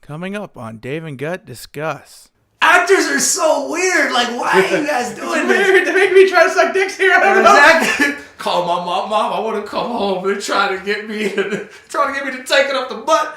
Coming up on Dave and Gut Discuss. Actors are so weird. Like, why are you guys doing this? Weird to make me try to suck dicks here. I don't know. Exactly. Call my mom. I want to come home and try to get me to take it up the butt.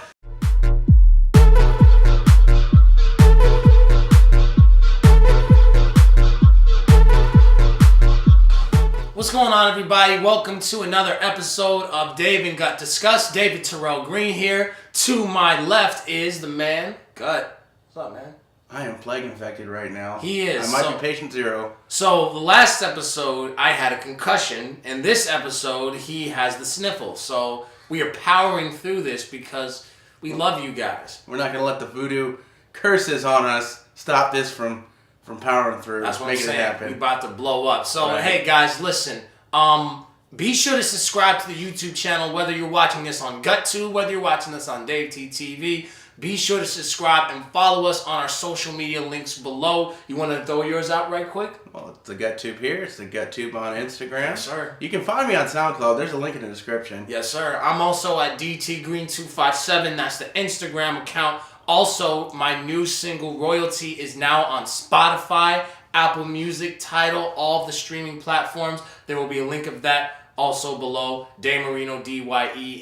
What's going on, everybody? Welcome to another episode of Dave and Gut Discuss. David Terrell Green here. To my left is the man, Gut. What's up, man? I am plague infected right now. He is. I might be patient zero. So the last episode, I had a concussion, and this episode, he has the sniffles. So we are powering through this because we love you guys. We're not going to let the voodoo curses on us stop this from powering through. That's what I'm saying. It happen. We're about to blow up. So, right. Hey, guys, listen. Be sure to subscribe to the YouTube channel, whether you're watching this on Guttube, whether you're watching this on davt-tv. Be sure to subscribe and follow us on our social media links below. You want to throw yours out right quick? Well, it's the Guttube here. It's the Guttube on Instagram. Yes, sir. You can find me on SoundCloud. There's a link in the description. Yes, sir. I'm also at dtgreen257. That's the Instagram account. Also, my new single, Royalty, is now on Spotify, Apple Music, Tidal, all of the streaming platforms. There will be a link of that also below. Daymoreno, Dyemoreno.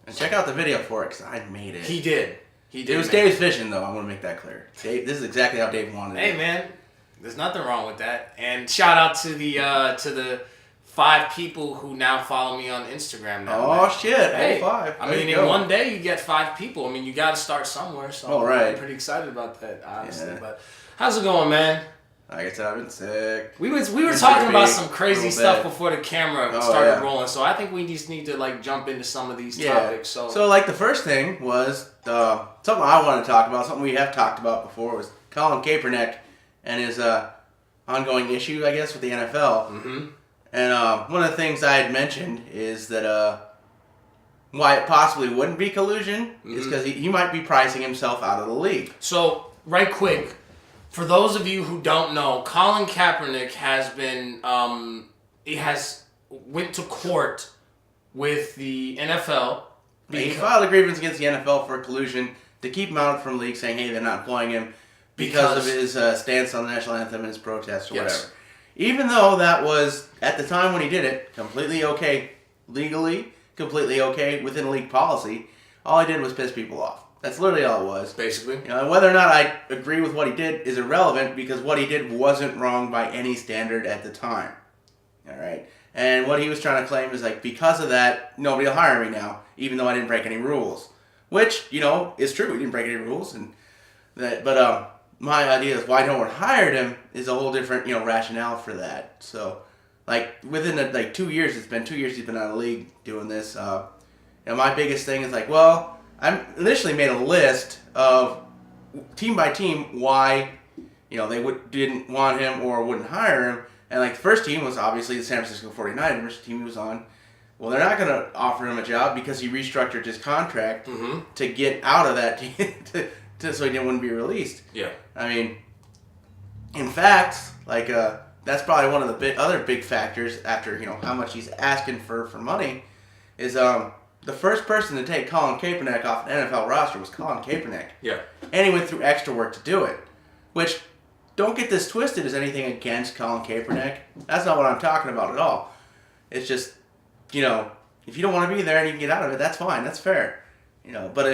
And check out the video for it, because I made it. He did. It was Dave's vision, though. I want to make that clear. Dave, this is exactly how Dave wanted it. Hey, man. There's nothing wrong with that. And shout out to the 5 people who now follow me on Instagram now. Oh, man. Shit. Hey, 5. I mean, in one day you get 5 people. I mean, you got to start somewhere. So right. I'm pretty excited about that, honestly. Yeah. But how's it going, man? Like I said, I've been sick. We were talking about some crazy stuff before the camera started rolling. So I think we just need to jump into some of these topics. So the first thing was something I want to talk about. Something we have talked about before was Colin Kaepernick and his ongoing issue, I guess, with the NFL. Mm-hmm. And one of the things I had mentioned is that why it possibly wouldn't be collusion is because he might be pricing himself out of the league. So, right quick, for those of you who don't know, Colin Kaepernick has been, went to court with the NFL. He filed a grievance against the NFL for collusion to keep him out from the league, saying, hey, they're not employing him because of his stance on the national anthem and his protests or whatever. Even though that was, at the time when he did it, completely okay legally, completely okay within league policy, all he did was piss people off. That's literally all it was. Basically. And whether or not I agree with what he did is irrelevant because what he did wasn't wrong by any standard at the time. All right? And what he was trying to claim is because of that, nobody will hire me now, even though I didn't break any rules. Which, is true. He didn't break any rules. But my idea is why no one hired him is a whole different, rationale for that. So, within 2 years, it's been 2 years he's been out of the league doing this. My biggest thing is I initially made a list of team by team why, they didn't want him or wouldn't hire him. And the first team was obviously the San Francisco 49ers, the team he was on. Well, they're not going to offer him a job because he restructured his contract to get out of that team so he wouldn't be released. Yeah. I mean, in fact, that's probably one of the other big factors after, how much he's asking for money is the first person to take Colin Kaepernick off an NFL roster was Colin Kaepernick. Yeah. And he went through extra work to do it, which, don't get this twisted as anything against Colin Kaepernick. That's not what I'm talking about at all. It's just, if you don't want to be there and you can get out of it, that's fine. That's fair. But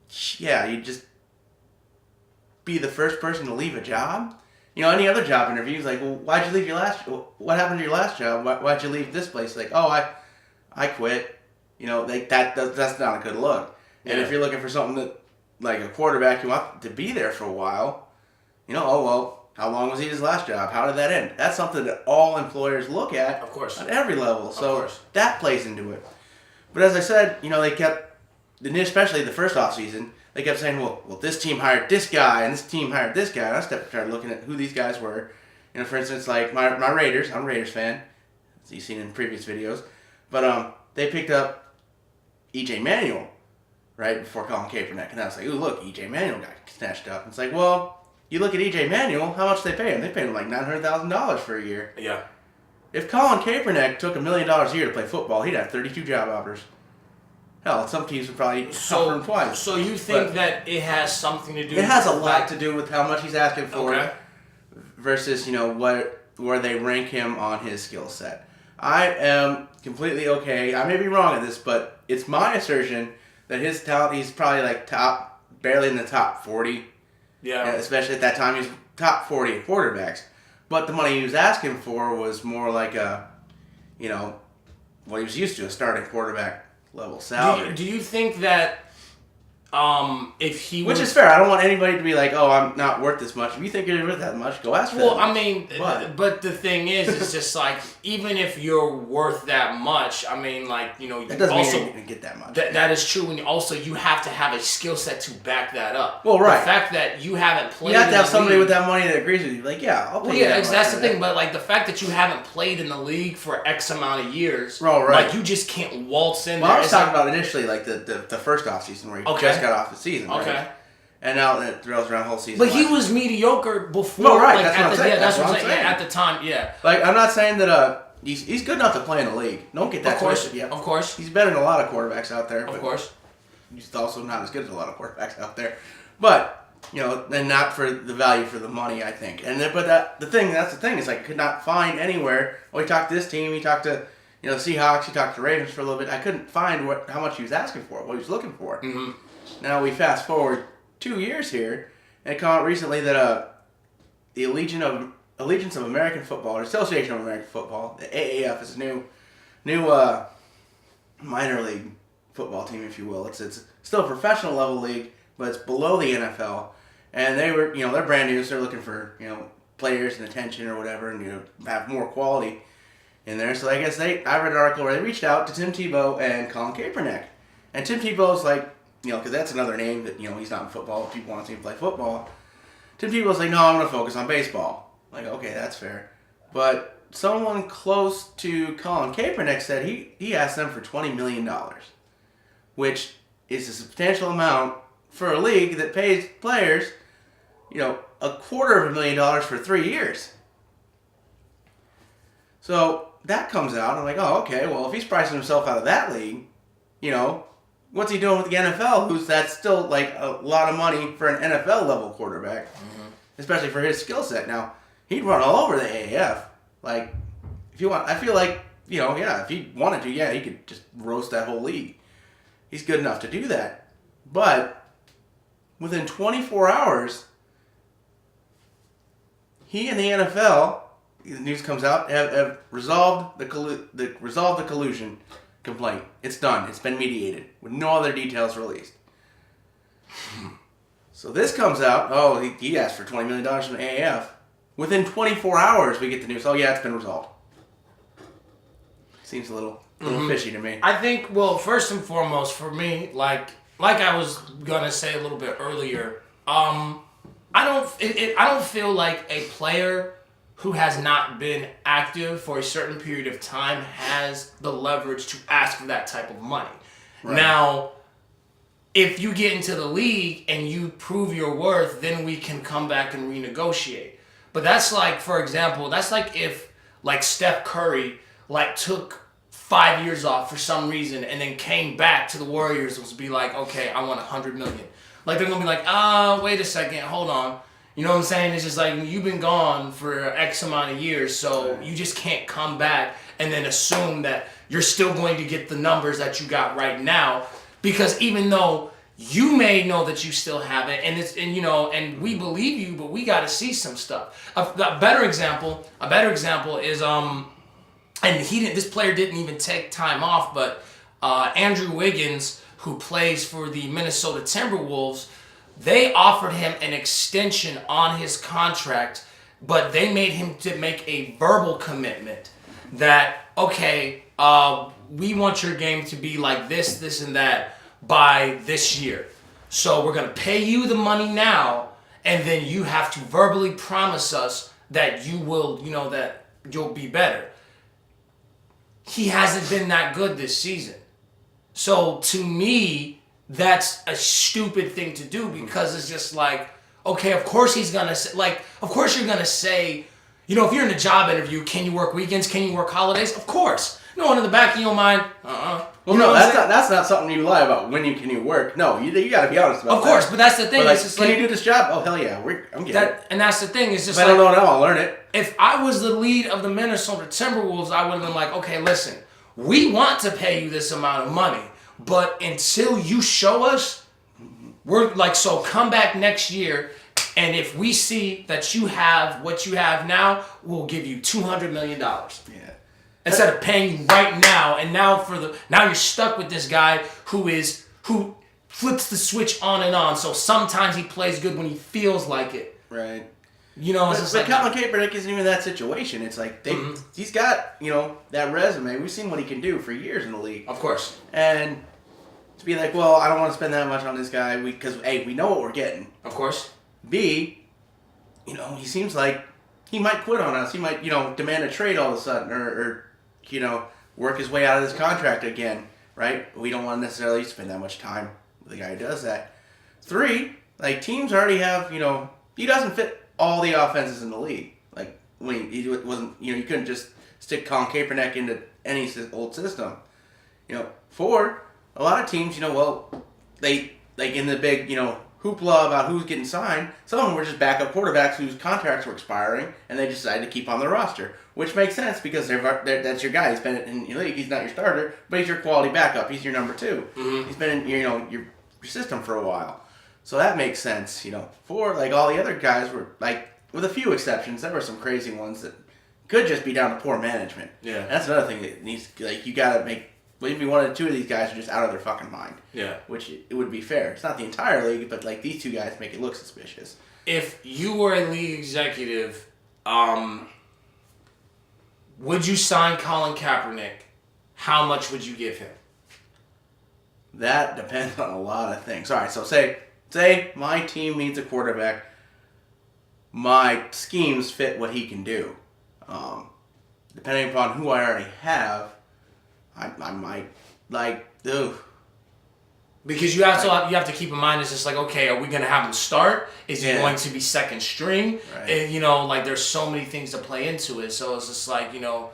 you just be the first person to leave a job. Any other job interviews, well, why'd you leave your last? What happened to your last job? Why'd you leave this place? I quit. That's not a good look. And if you're looking for something that, a quarterback, you want to be there for a while. How long was his last job? How did that end? That's something that all employers look at. Of course. At every level. So that plays into it. But as I said, they kept, especially the first offseason, they kept saying, well, this team hired this guy, and this team hired this guy. And I started looking at who these guys were. For instance, my Raiders. I'm a Raiders fan, as you've seen in previous videos. But they picked up E.J. Manuel right before Colin Kaepernick. And I was like, ooh, look, E.J. Manuel got snatched up. And it's well, you look at E.J. Manuel, how much they pay him? They paid him $900,000 for a year. Yeah. If Colin Kaepernick took $1 million a year to play football, he'd have 32 job offers. Hell, some teams would probably offer him twice. So you think But that it has something to do? it has a with lot to do with how much he's asking for Okay. versus, where they rank him on his skill set. I am completely okay. I may be wrong in this, but it's my assertion that his talent, he's probably like barely in the top 40. Yeah. Especially at that time, he was top 40 at quarterbacks. But the money he was asking for was more like what he was used to, a starting quarterback level salary. Do you think that if he Which is fair. I don't want anybody to be like, oh, I'm not worth this much. If you think you're worth that much, go ask for Well, that. I mean, but the thing is, it's just like, even if you're worth that much, I mean, like, That doesn't mean you're going to get that much. That is true, and also you have to have a skill set to back that up. Well, right. The fact that you haven't played, You have to have in the somebody league, with that money that agrees with you. Like, yeah, I'll pay you that much that's for the that. thing. But like the fact that you haven't played in the league for X amount of years, Oh, right. like you just can't waltz in Well, there. I was It's talking like- about initially, like the first offseason where he Okay. just got off the season. Okay. Right? And now it throws around the whole season. But he was mediocre before. No, right, Like, that's what I'm saying. Yeah, that's That's what what I'm I'm saying. saying. Yeah, at the time, yeah. Like, I'm not saying that he's good enough to play in the league. Don't get that Of course, twisted yet. of course, He's better than a lot of quarterbacks out there. of course. He's also not as good as a lot of quarterbacks out there. But, and not for the value for the money, I think. And then, but that's the thing, is like, I could not find anywhere. Well, he talked to this team, he talked to, Seahawks, he talked to Ravens for a little bit. I couldn't find how much he was asking for, what he was looking for. Mm-hmm. Now we fast forward 2 years here, and it came out recently that the Allegiance of American Football, or Association of American Football, the AAF, is a new minor league football team, if you will. It's still a professional level league, but it's below the NFL. And they were, they're brand new, so they're looking for, players and attention or whatever, and have more quality in there. So I guess I read an article where they reached out to Tim Tebow and Colin Kaepernick. And Tim Tebow's like, because that's another name that, he's not in football, people want to see him play football. Tim Tebow's like, no, I'm going to focus on baseball. Like, okay, that's fair. But someone close to Colin Kaepernick said he asked them for $20 million, which is a substantial amount for a league that pays players, $250,000 for 3 years. So that comes out, I'm like, oh, okay, well, if he's pricing himself out of that league, what's he doing with the NFL? That's still like a lot of money for an NFL level quarterback, especially for his skill set. Now, he'd run all over the AAF. Like, if you want, I feel like, if he wanted to, he could just roast that whole league. He's good enough to do that. But within 24 hours, he and the NFL, the news comes out, have resolved the collusion complaint. It's done. It's been mediated with no other details released. So this comes out. Oh, he asked for $20 million from the AAF. Within 24 hours, we get the news. Oh yeah, it's been resolved. Seems a little fishy to me. I think, well, first and foremost, for me, like I was gonna say a little bit earlier, I don't feel like a player who has not been active for a certain period of time has the leverage to ask for that type of money. Right. Now, if you get into the league and you prove your worth, then we can come back and renegotiate. But that's like, for example, that's like if like Steph Curry took 5 years off for some reason and then came back to the Warriors and was be like, okay, I want $100 million. Like they're gonna be like, wait a second, hold on. You know what I'm saying? It's just like, you've been gone for X amount of years, so you just can't come back and then assume that you're still going to get the numbers that you got right now. Because even though you may know that you still have it, and we believe you, but we got to see some stuff. A better example is this player didn't even take time off, but Andrew Wiggins, who plays for the Minnesota Timberwolves, they offered him an extension on his contract, but they made him to make a verbal commitment that, okay, we want your game to be like this, and that by this year. So we're going to pay you the money now, and then you have to verbally promise us that you will, that you'll be better. He hasn't been that good this season. So to me, that's a stupid thing to do, because it's just like, okay, of course he's going to say, of course you're going to say, if you're in a job interview, can you work weekends? Can you work holidays? Of course. No, in the back of your mind, Well, no, that's not something you lie about. When can you work? No, you got to be honest about that. Of course, but that's the thing. But It's just can you do this job? Oh, hell yeah. I'm getting it. And that's the thing. It's just if I don't know now, I'll learn it. If I was the lead of the Minnesota Timberwolves, I would have been like, okay, listen, we want to pay you this amount of money, but until you show us, we're like, so come back next year, and if we see that you have what you have now, we'll give you $200 million. Yeah. Instead of paying you right now, and now you're stuck with this guy who flips the switch on and on. So sometimes he plays good when he feels like it. Right. You know, it's just but like Colin Kaepernick isn't even that situation. It's like he's got that resume. We've seen what he can do for years in the league. Of course. And to be like, well, I don't want to spend that much on this guy because A, we know what we're getting. Of course. B, he seems like he might quit on us. He might demand a trade all of a sudden or work his way out of this contract again, right? We don't want to necessarily spend that much time with a guy who does that. 3, like teams already have, he doesn't fit all the offenses in the league. Like when he wasn't, you couldn't just stick Colin Kaepernick into any old system. 4, a lot of teams, they like in the big, hoopla about who's getting signed. Some of them were just backup quarterbacks whose contracts were expiring, and they decided to keep on the roster, which makes sense because that's your guy. He's been in your league. He's not your starter, but he's your quality backup. He's your number 2. Mm-hmm. He's been in your system for a while, so that makes sense. 4, like all the other guys were like, with a few exceptions, there were some crazy ones that could just be down to poor management. Yeah, that's another thing that needs you got to make. Maybe 1 or 2 of these guys are just out of their fucking mind. Yeah. Which it would be fair. It's not the entire league, but like these 2 guys make it look suspicious. If you were a league executive, would you sign Colin Kaepernick? How much would you give him? That depends on a lot of things. All right, so say my team needs a quarterback. My schemes fit what he can do. Depending upon who I already have, I might because you have to keep in mind, it's just like, okay, are we going to have him start? Is he going to be second string? Right. And, there's so many things to play into it. So it's just like, because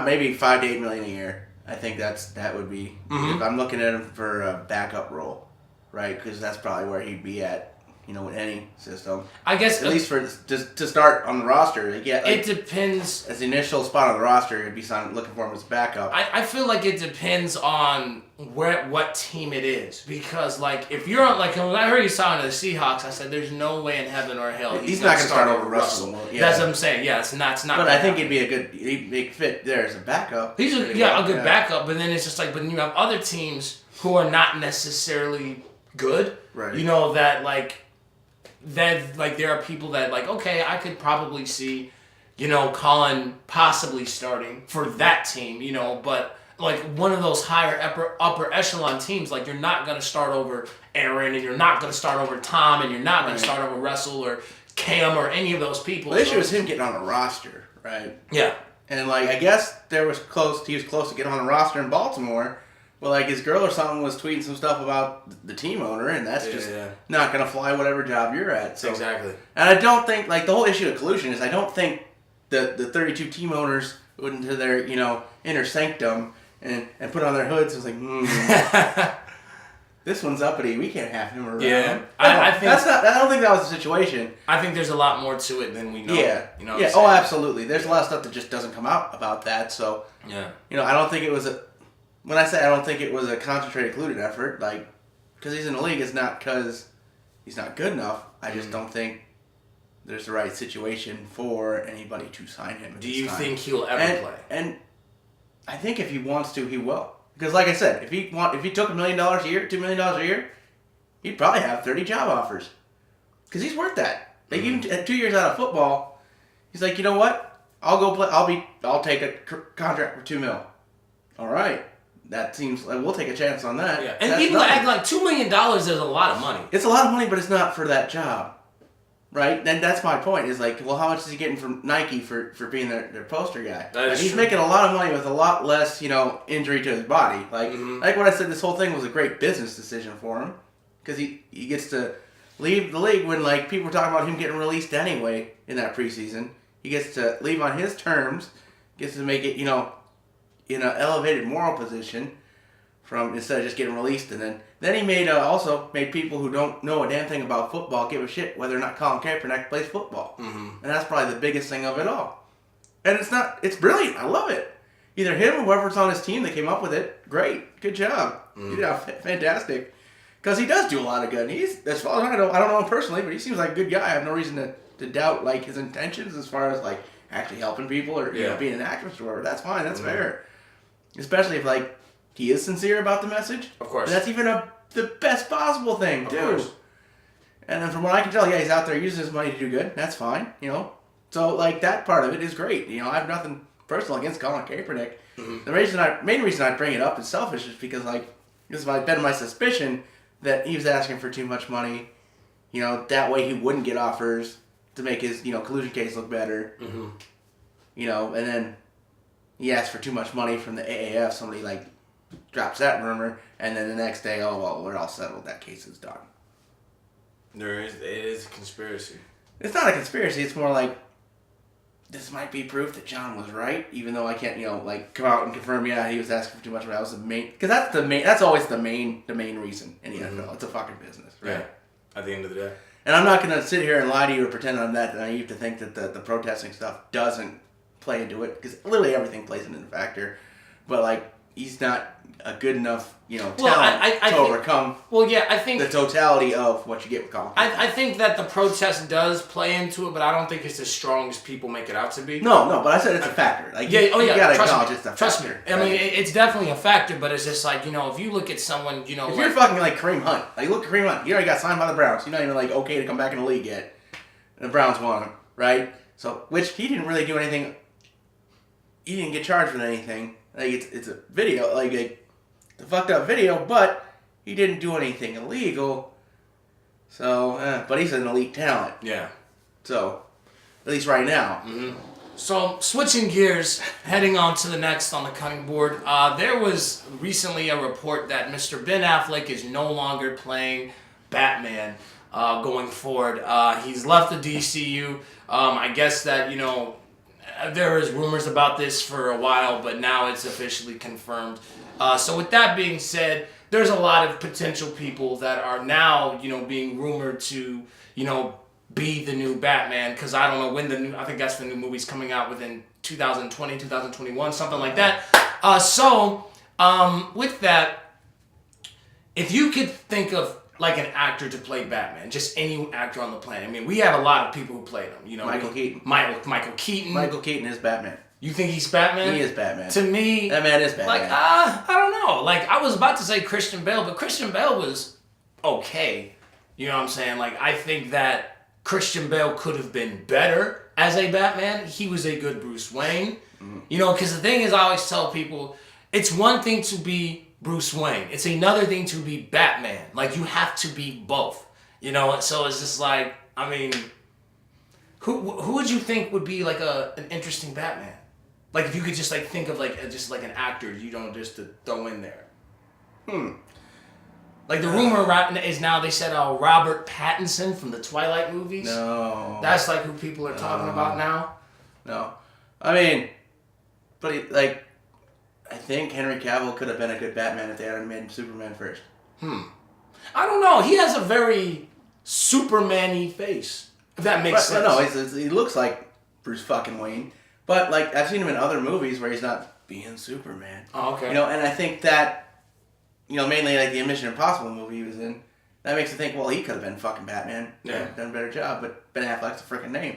maybe $5 to $8 million a year. I think that would be if I'm looking at him for a backup role, right? Because that's probably where he'd be at. In any system. I guess at least for to start on the roster. It depends. As the initial spot on the roster, it'd be looking for him as backup. I feel like it depends on what team it is, because if you're on when I heard he signed to the Seahawks, I said there's no way in heaven or hell he's not going to start over Russell. Yeah. That's what I'm saying. Yeah, it's not. But I think he'd be fit there as a backup. He's a good backup, but then it's just but then you have other teams who are not necessarily good. Right. That there are people that okay, I could probably see, Colin possibly starting for that team, but one of those higher upper echelon teams, you're not going to start over Aaron, and you're not going to start over Tom, and you're not going to start over Russell or Cam or any of those people. Well, the issue was him getting on a roster, right? Yeah. And I guess he was close to getting on the roster in Baltimore. Well, his girl or something was tweeting some stuff about the team owner, and that's not going to fly whatever job you're at. So. Exactly. And I don't think, the whole issue of collusion is I don't think the 32 team owners went into their, inner sanctum and put on their hoods and was like, this one's uppity. We can't have him around. Yeah. I don't think that was the situation. I think there's a lot more to it than we know. Yeah. Oh, absolutely. There's a lot of stuff that just doesn't come out about that. So, I don't think it was when I say I don't think it was a concentrated, colluded effort, because he's in the league, it's not because he's not good enough. I just don't think there's the right situation for anybody to sign him. Do you think he'll ever play? And I think if he wants to, he will. Because, like I said, if he took $1 million a year, $2 million a year, he'd probably have 30 job offers. Because he's worth that. Even at 2 years out of football, he's like, you know what? I'll go play. I'll take a contract for $2 million. All right. That seems like we'll take a chance on that. Yeah. And people act like $2 million is a lot of money. It's a lot of money, but it's not for that job. Right? And that's my point, is well, how much is he getting from Nike for being their poster guy? He's making a lot of money with a lot less, injury to his body. Like what I said, this whole thing was a great business decision for him. Because he gets to leave the league when people were talking about him getting released anyway in that preseason. He gets to leave on his terms, gets to make it, in an elevated moral position from instead of just getting released, and then he made also made people who don't know a damn thing about football give a shit whether or not Colin Kaepernick plays football, and that's probably the biggest thing of it all. And it's brilliant. I love it. Either him or whoever's on his team that came up with it, great, good job, fantastic, because he does do a lot of good. And he's, as far as I don't know him personally, but he seems like a good guy. I have no reason to doubt like his intentions as far as like actually helping people or you know, being an activist or whatever. That's fine. That's fair. Especially if like he is sincere about the message. Of course. And that's even the best possible thing too. Of course. And then from what I can tell, yeah, he's out there using his money to do good. That's fine. You know. So like that part of it is great. You know, I have nothing personal against Colin Kaepernick. The main reason I bring it up is selfish, is because like this has been my suspicion that he was asking for too much money. You know, that way he wouldn't get offers to make his collusion case look better. You know, and then he asked for too much money from the AAF. Somebody like drops that rumor, and then the next day, oh well, we're all settled. That case is done. It is a conspiracy. It's not a conspiracy. It's more like this might be proof that John was right, even though I can't, like come out and confirm. Yeah, he was asking for too much. But that was the main, because that's always the main reason in the NFL. It's a fucking business, right? Yeah. At the end of the day. And I'm not gonna sit here and lie to you or pretend I'm that naive to think that the protesting stuff doesn't play into it, because literally everything plays into the factor. But like, he's not a good enough, talent to overcome. Well, yeah, I think the totality of what you get with Colin. I think that the protest does play into it, but I don't think it's as strong as people make it out to be. No, but I said it's a factor. Like, you gotta acknowledge it's a factor. Trust me. I mean, it's definitely a factor, but it's just like, if you look at someone, if you're fucking like Kareem Hunt, like look at Kareem Hunt, he already got signed by the Browns. You're not even like okay to come back in the league yet. And the Browns want him, right? So, which he didn't really do anything. He didn't get charged with anything. Like it's a video, like the fucked up video, but he didn't do anything illegal. So, but he's an elite talent. Yeah. So, at least right now. So, switching gears, heading on to the next on the cutting board, there was recently a report that Mr. Ben Affleck is no longer playing Batman going forward. He's left the DCU. I guess that, there was rumors about this for a while, but now it's officially confirmed. So with that being said, there's a lot of potential people that are now, being rumored to, be the new Batman, because I don't know when I think that's the new movie's coming out within 2020, 2021, something like that. With that, if you could think of like an actor to play Batman, just any actor on the planet. I mean, we have a lot of people who played him. Michael Keaton. Michael Keaton. Michael Keaton is Batman. You think he's Batman? He is Batman. To me, that man is Batman. Like, I don't know. Like, I was about to say Christian Bale, but Christian Bale was okay. You know what I'm saying? Like, I think that Christian Bale could have been better as a Batman. He was a good Bruce Wayne. Because the thing is, I always tell people, it's one thing to be Bruce Wayne. It's another thing to be Batman. Like, you have to be both. So it's just like, I mean, who would you think would be like an interesting Batman? Like, if you could just like think of like just like an actor, just to throw in there. Like the rumor is now they said Robert Pattinson from the Twilight movies. No. That's like who people are talking about now. No. I mean, but I think Henry Cavill could have been a good Batman if they hadn't made Superman first. I don't know. He has a very Superman-y face. If that makes sense. No, he looks like Bruce fucking Wayne. But like I've seen him in other movies where he's not being Superman. Oh, okay. And I think that, mainly like the Mission Impossible movie he was in, that makes you think, well, he could have been fucking Batman. Yeah. Done a better job. But Ben Affleck's a freaking name.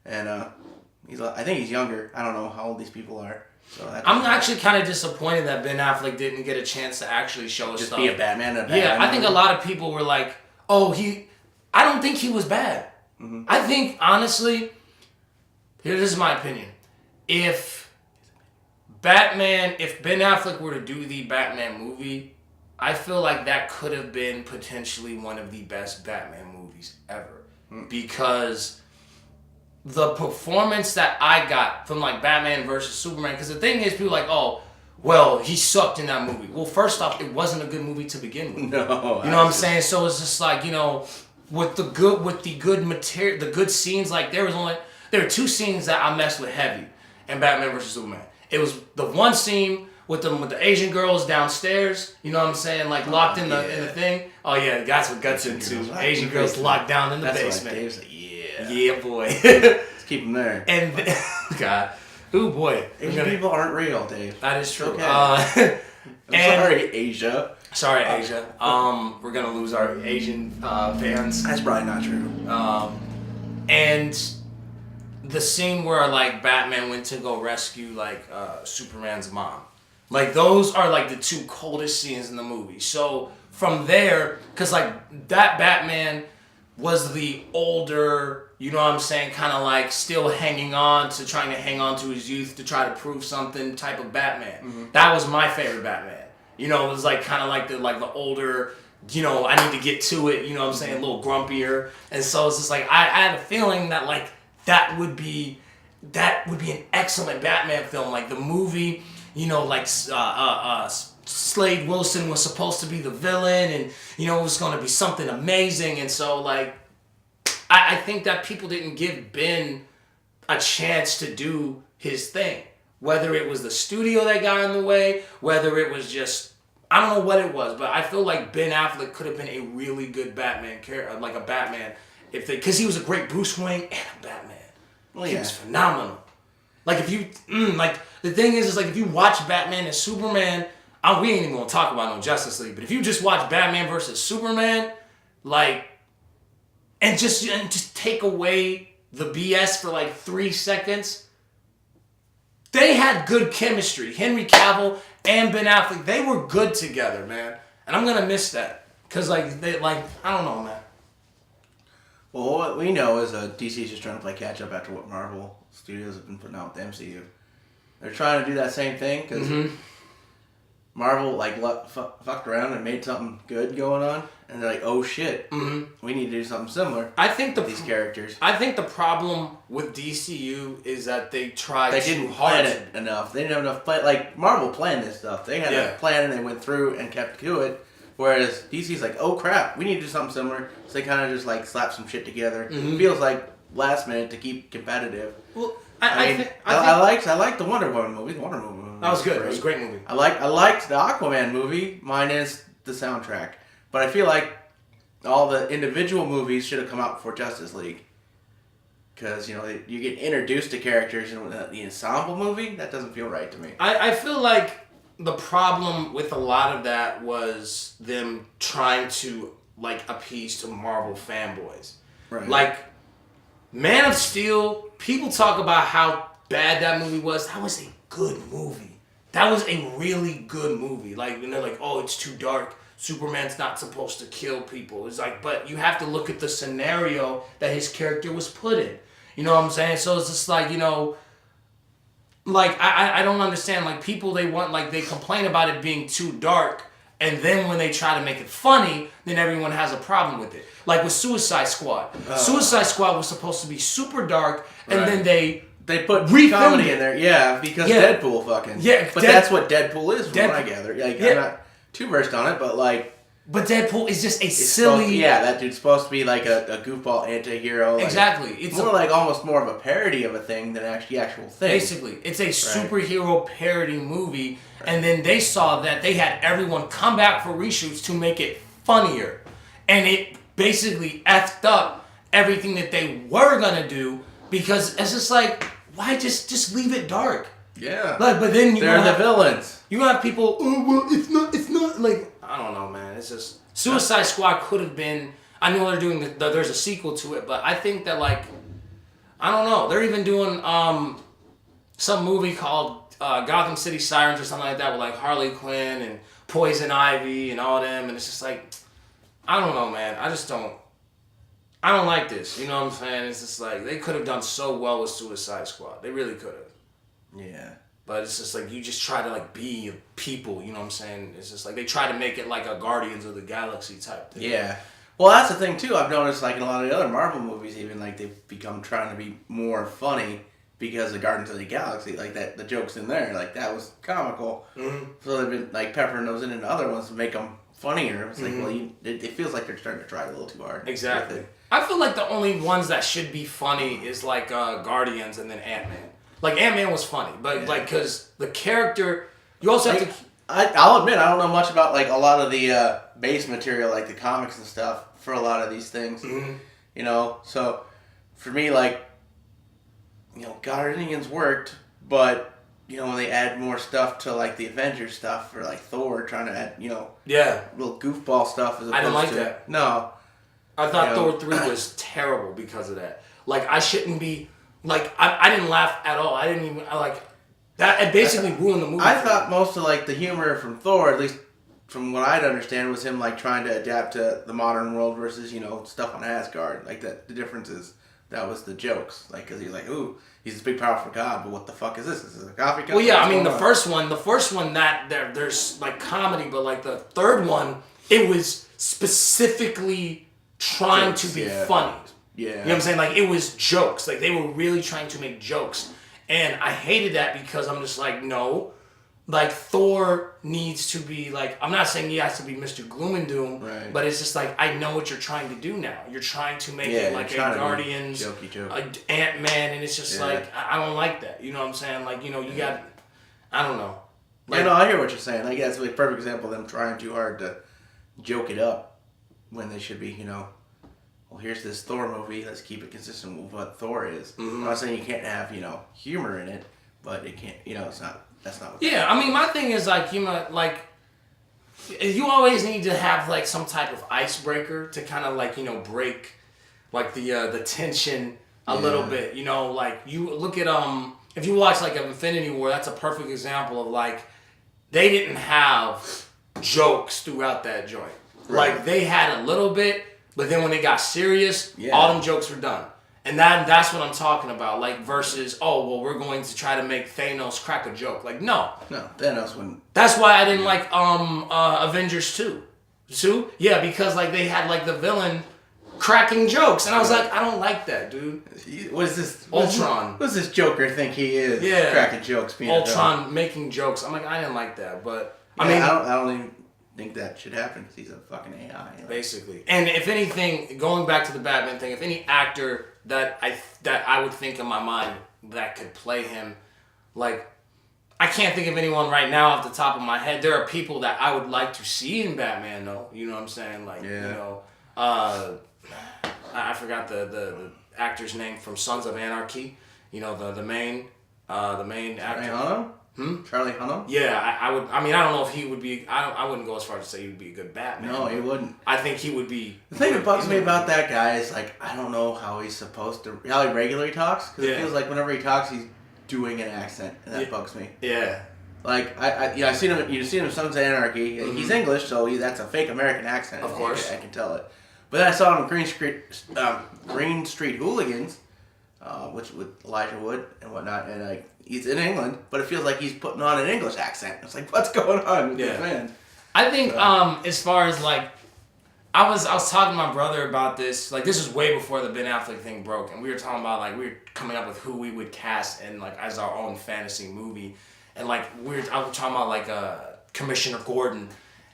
And I think he's younger. I don't know how old these people are. So I'm actually kind of disappointed that Ben Affleck didn't get a chance to actually show us stuff. Just be a Batman. Yeah, I think a lot of people were like, oh, I don't think he was bad. I think, honestly, this is my opinion. If Ben Affleck were to do the Batman movie, I feel like that could have been potentially one of the best Batman movies ever. Because the performance that I got from like Batman versus Superman, because the thing is, people are like, oh, well, he sucked in that movie. Well, first off, it wasn't a good movie to begin with. No, you know what I'm saying? So it's just like, with the good material, the good scenes. Like there were two scenes that I messed with heavy in Batman versus Superman. It was the one scene with the Asian girls downstairs. You know what I'm saying? Like locked in the thing. Oh yeah, that's what Guts into. Asian girls locked down in the basement. Dave's like, yeah. Yeah, boy. Let's keep them there. And God, ooh boy. Asian people aren't real, Dave. That is true. Okay. Sorry, Asia. Sorry, Asia. We're gonna lose our Asian fans. That's probably not true. And the scene where like Batman went to go rescue like Superman's mom, like those are like the two coldest scenes in the movie. So from there, cause like that Batman was the older, you know what I'm saying, kind of like still trying to hang on to his youth to try to prove something type of Batman. Mm-hmm. That was my favorite Batman. You know, it was like kind of like the older, you know, I need to get to it, you know what I'm saying, a little grumpier. And so it's just like I had a feeling that like that would be an excellent Batman film. Like the movie, you know, like Slade Wilson was supposed to be the villain, and you know it was going to be something amazing. And so like I think that people didn't give Ben a chance to do his thing. Whether it was the studio that got in the way, whether it was just, I don't know what it was, but I feel like Ben Affleck could have been a really good Batman character, like a Batman, because he was a great Bruce Wayne and a Batman. Well, he was phenomenal. Like if you, like the thing is like if you watch Batman and Superman, we ain't even gonna talk about no Justice League, but if you just watch Batman versus Superman, like, and just take away the BS for like 3 seconds. They had good chemistry. Henry Cavill and Ben Affleck, they were good together, man. And I'm gonna miss that. Cause I don't know, man. Well, what we know is DC's just trying to play catch up after what Marvel Studios have been putting out with the MCU. They're trying to do that same thing because Marvel like fucked around and made something good going on, and they're like, oh shit, we need to do something similar. I think these characters. I think the problem with DCU is that they didn't plan it enough. They didn't have enough plan. Like Marvel planned this stuff. They had a plan and they went through and kept to it. Whereas DC's like, oh crap, we need to do something similar. So they kind of just like slap some shit together. It feels like last minute to keep competitive. Well, I liked the Wonder Woman movie. The Wonder Woman movie that was good. It was a great movie. I liked the Aquaman movie minus the soundtrack. But I feel like all the individual movies should have come out before Justice League. Because, you know, you get introduced to characters in the ensemble movie. That doesn't feel right to me. I feel like the problem with a lot of that was them trying to, like, appease to Marvel fanboys. Right. Like, Man of Steel, people talk about how bad that movie was. That was a good movie. That was a really good movie. Like, and they're like, oh, it's too dark. Superman's not supposed to kill people. It's like, but you have to look at the scenario that his character was put in. You know what I'm saying? So it's just like, you know, like, I don't understand. Like, people, they complain about it being too dark. And then when they try to make it funny, then everyone has a problem with it. Like with Suicide Squad. Suicide Squad was supposed to be super dark, and then they put comedy in there. Yeah, because Deadpool fucking. Yeah, but that's what Deadpool is from what I gather. Like, I'm not too versed on it, but like... But Deadpool is just a silly... that dude's supposed to be like a goofball anti-hero. Like, exactly. It's more like almost more of a parody of a thing than actual thing. Basically. It's a superhero parody movie, and then they saw that they had everyone come back for reshoots to make it funnier. And it basically effed up everything that they were going to do, because it's just like, why just leave it dark? Yeah. Like, but then they're the villains. You have people, oh, well, it's not, like... I don't know, man. It's just... Suicide Squad could have been... I know they're doing... there's a sequel to it, but I think that, like... I don't know. They're even doing some movie called Gotham City Sirens or something like that with, like, Harley Quinn and Poison Ivy and all them, and it's just like... I don't know, man. I just don't... I don't like this. You know what I'm saying? It's just like... They could have done so well with Suicide Squad. They really could have. Yeah. But it's just like, you just try to like be people, you know what I'm saying? It's just like, they try to make it like a Guardians of the Galaxy type thing. Yeah. Well, that's the thing too. I've noticed like in a lot of the other Marvel movies, even like they've become trying to be more funny because of Guardians of the Galaxy. Like the jokes in there, like that was comical. Mm-hmm. So they've been like peppering those in other ones to make them funnier. It's like, well, it feels like they're starting to try a little too hard. Exactly. I feel like the only ones that should be funny is like Guardians and then Ant-Man. Like Ant-Man was funny, but like because the character, you also have to. I'll admit I don't know much about like a lot of the base material, like the comics and stuff, for a lot of these things. Mm-hmm. You know, so for me, like, you know, Guardians worked, but you know, when they add more stuff to like the Avengers stuff, or like Thor trying to add, you know, little goofball stuff. As I didn't like to, that. No, I thought Thor 3 was terrible because of that. Like I shouldn't be like I didn't laugh at all. I didn't even like that. It basically ruined the movie. I thought most of like the humor from Thor, at least from what I'd understand, was him like trying to adapt to the modern world versus, you know, stuff on Asgard. Like that, the difference is that was the jokes. Like, cause he's like, ooh, he's this big powerful god, but what the fuck is this? Is this a coffee cup? Well, yeah, I mean the first one that there's like comedy, but like the third one, it was specifically trying to be funny. Yeah. You know what I'm saying? Like it was jokes. Like they were really trying to make jokes. And I hated that because I'm just like, no. Like Thor needs to be like, I'm not saying he has to be Mr. Gloom and Doom, right, but it's just like, I know what you're trying to do now. You're trying to make it like a Guardians, Ant-Man, and it's just like, I don't like that. You know what I'm saying? Like, you know, you got, I don't know. Like, yeah, no, I hear what you're saying. Like, that's a perfect example of them trying too hard to joke it up when they should be, you know, well, here's this Thor movie, let's keep it consistent with what Thor is. Mm-hmm. I'm not saying you can't have, you know, humor in it, but it can't, you know, it's not, that's not what I mean, my thing is like, you know, like, you always need to have like some type of icebreaker to kind of like, you know, break like the tension a little bit, you know, like you look at, if you watch like Infinity War, that's a perfect example of like, they didn't have jokes throughout that joint. Right. Like they had a little bit, but then when they got serious, all them jokes were done. And that's what I'm talking about. Like versus, oh well, we're going to try to make Thanos crack a joke. Like no, Thanos wouldn't. That's why I didn't like Avengers 2. Yeah, because like they had like the villain cracking jokes, and I was like, I don't like that, dude. What is this? Ultron. What does this Joker think he is? Yeah, cracking jokes. Being Ultron making jokes. I'm like, I didn't like that, but I mean, I don't even think that should happen because he's a fucking AI. Like. Basically, and if anything, going back to the Batman thing, if any actor that I would think in my mind that could play him, like I can't think of anyone right now off the top of my head. There are people that I would like to see in Batman though. You know what I'm saying? Like you know, I forgot the actor's name from Sons of Anarchy. You know the main actor. Charlie Hunnam? Yeah, I would. I mean, I don't know if he would be. I wouldn't go as far as to say he would be a good Batman. No, he wouldn't. I think he would be. The thing that bugs me about that guy is like I don't know how he's supposed to, how he regularly talks, because it feels like whenever he talks, he's doing an accent, and that bugs me. Yeah. Like I seen him. You've seen him in Sons of Anarchy. Mm-hmm. He's English, so that's a fake American accent. Of course, I can tell it. But then I saw him in Green Street Hooligans, which with Elijah Wood and whatnot, and like he's in England, but it feels like he's putting on an English accent. It's like, what's going on with this man? I think as far as like, I was talking to my brother about this. Like this was way before the Ben Affleck thing broke, and we were talking about like we were coming up with who we would cast in like as our own fantasy movie, and like I was talking about like Commissioner Gordon.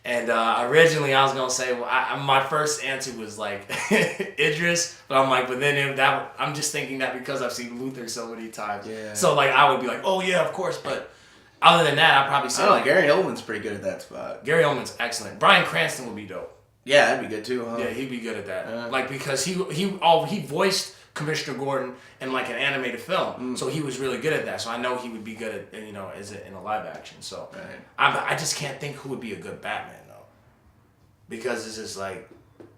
And originally I was gonna say, well, my first answer was like Idris, but I'm like, but then I'm just thinking that because I've seen Luther so many times. Yeah. So like I would be like, oh yeah, of course. But other than that, I'd probably say like Gary Oldman's pretty good at that spot. Gary Oldman's excellent. Bryan Cranston would be dope. Yeah, that'd be good too. Huh? Yeah, he'd be good at that. Like because he voiced Commissioner Gordon in like an animated film, so he was really good at that. So I know he would be good at in a live action. So I just can't think who would be a good Batman though, because it's just like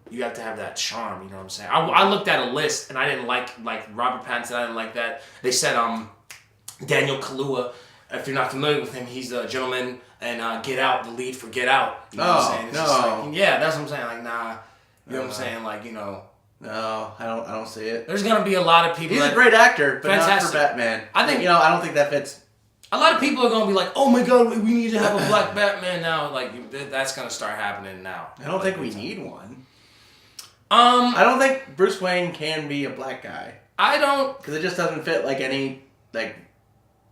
you have to have that charm. You know what I'm saying? I looked at a list and I didn't like Robert Pattinson. I didn't like that. They said Daniel Kaluuya. If you're not familiar with him, he's a gentleman and Get Out, the lead for Get Out. You know what I'm saying? It's just like, yeah, that's what I'm saying. Like nah, you know what I'm saying? Like No, I don't see it. There's gonna be a lot of people. He's a great actor, but fantastic. not for Batman. I think I don't think that fits. A lot of people are gonna be like, "Oh my God, we need to have a black Batman now." Like that's gonna start happening now. I don't think we need one. I don't think Bruce Wayne can be a black guy. I don't, because it just doesn't fit like any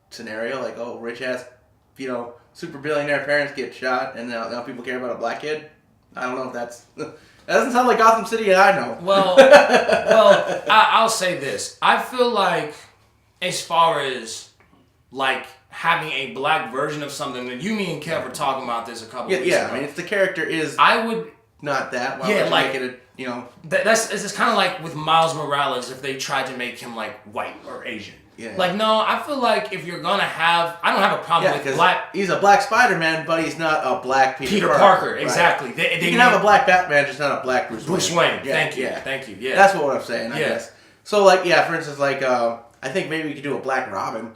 scenario. Like rich ass, super billionaire parents get shot, and now people care about a black kid. I don't know if that's. That doesn't sound like Gotham City that I know. Well, I'll say this. I feel like as far as like having a black version of something. And you, me, and Kev were talking about this a couple weeks ago. Yeah, I mean, if the character is I would not that, why would you make it it's kind of like with Miles Morales if they tried to make him like white or Asian. Yeah. Like, no, I feel like if you're gonna have, I don't have a problem with black. He's a black Spider-Man, but he's not a black Peter Parker. Exactly. Right. They can have a black Batman, just not a black Bruce Wayne. Yeah, Thank you. Yeah. That's what I'm saying, I guess. So, like, yeah, for instance, like, I think maybe we could do a black Robin,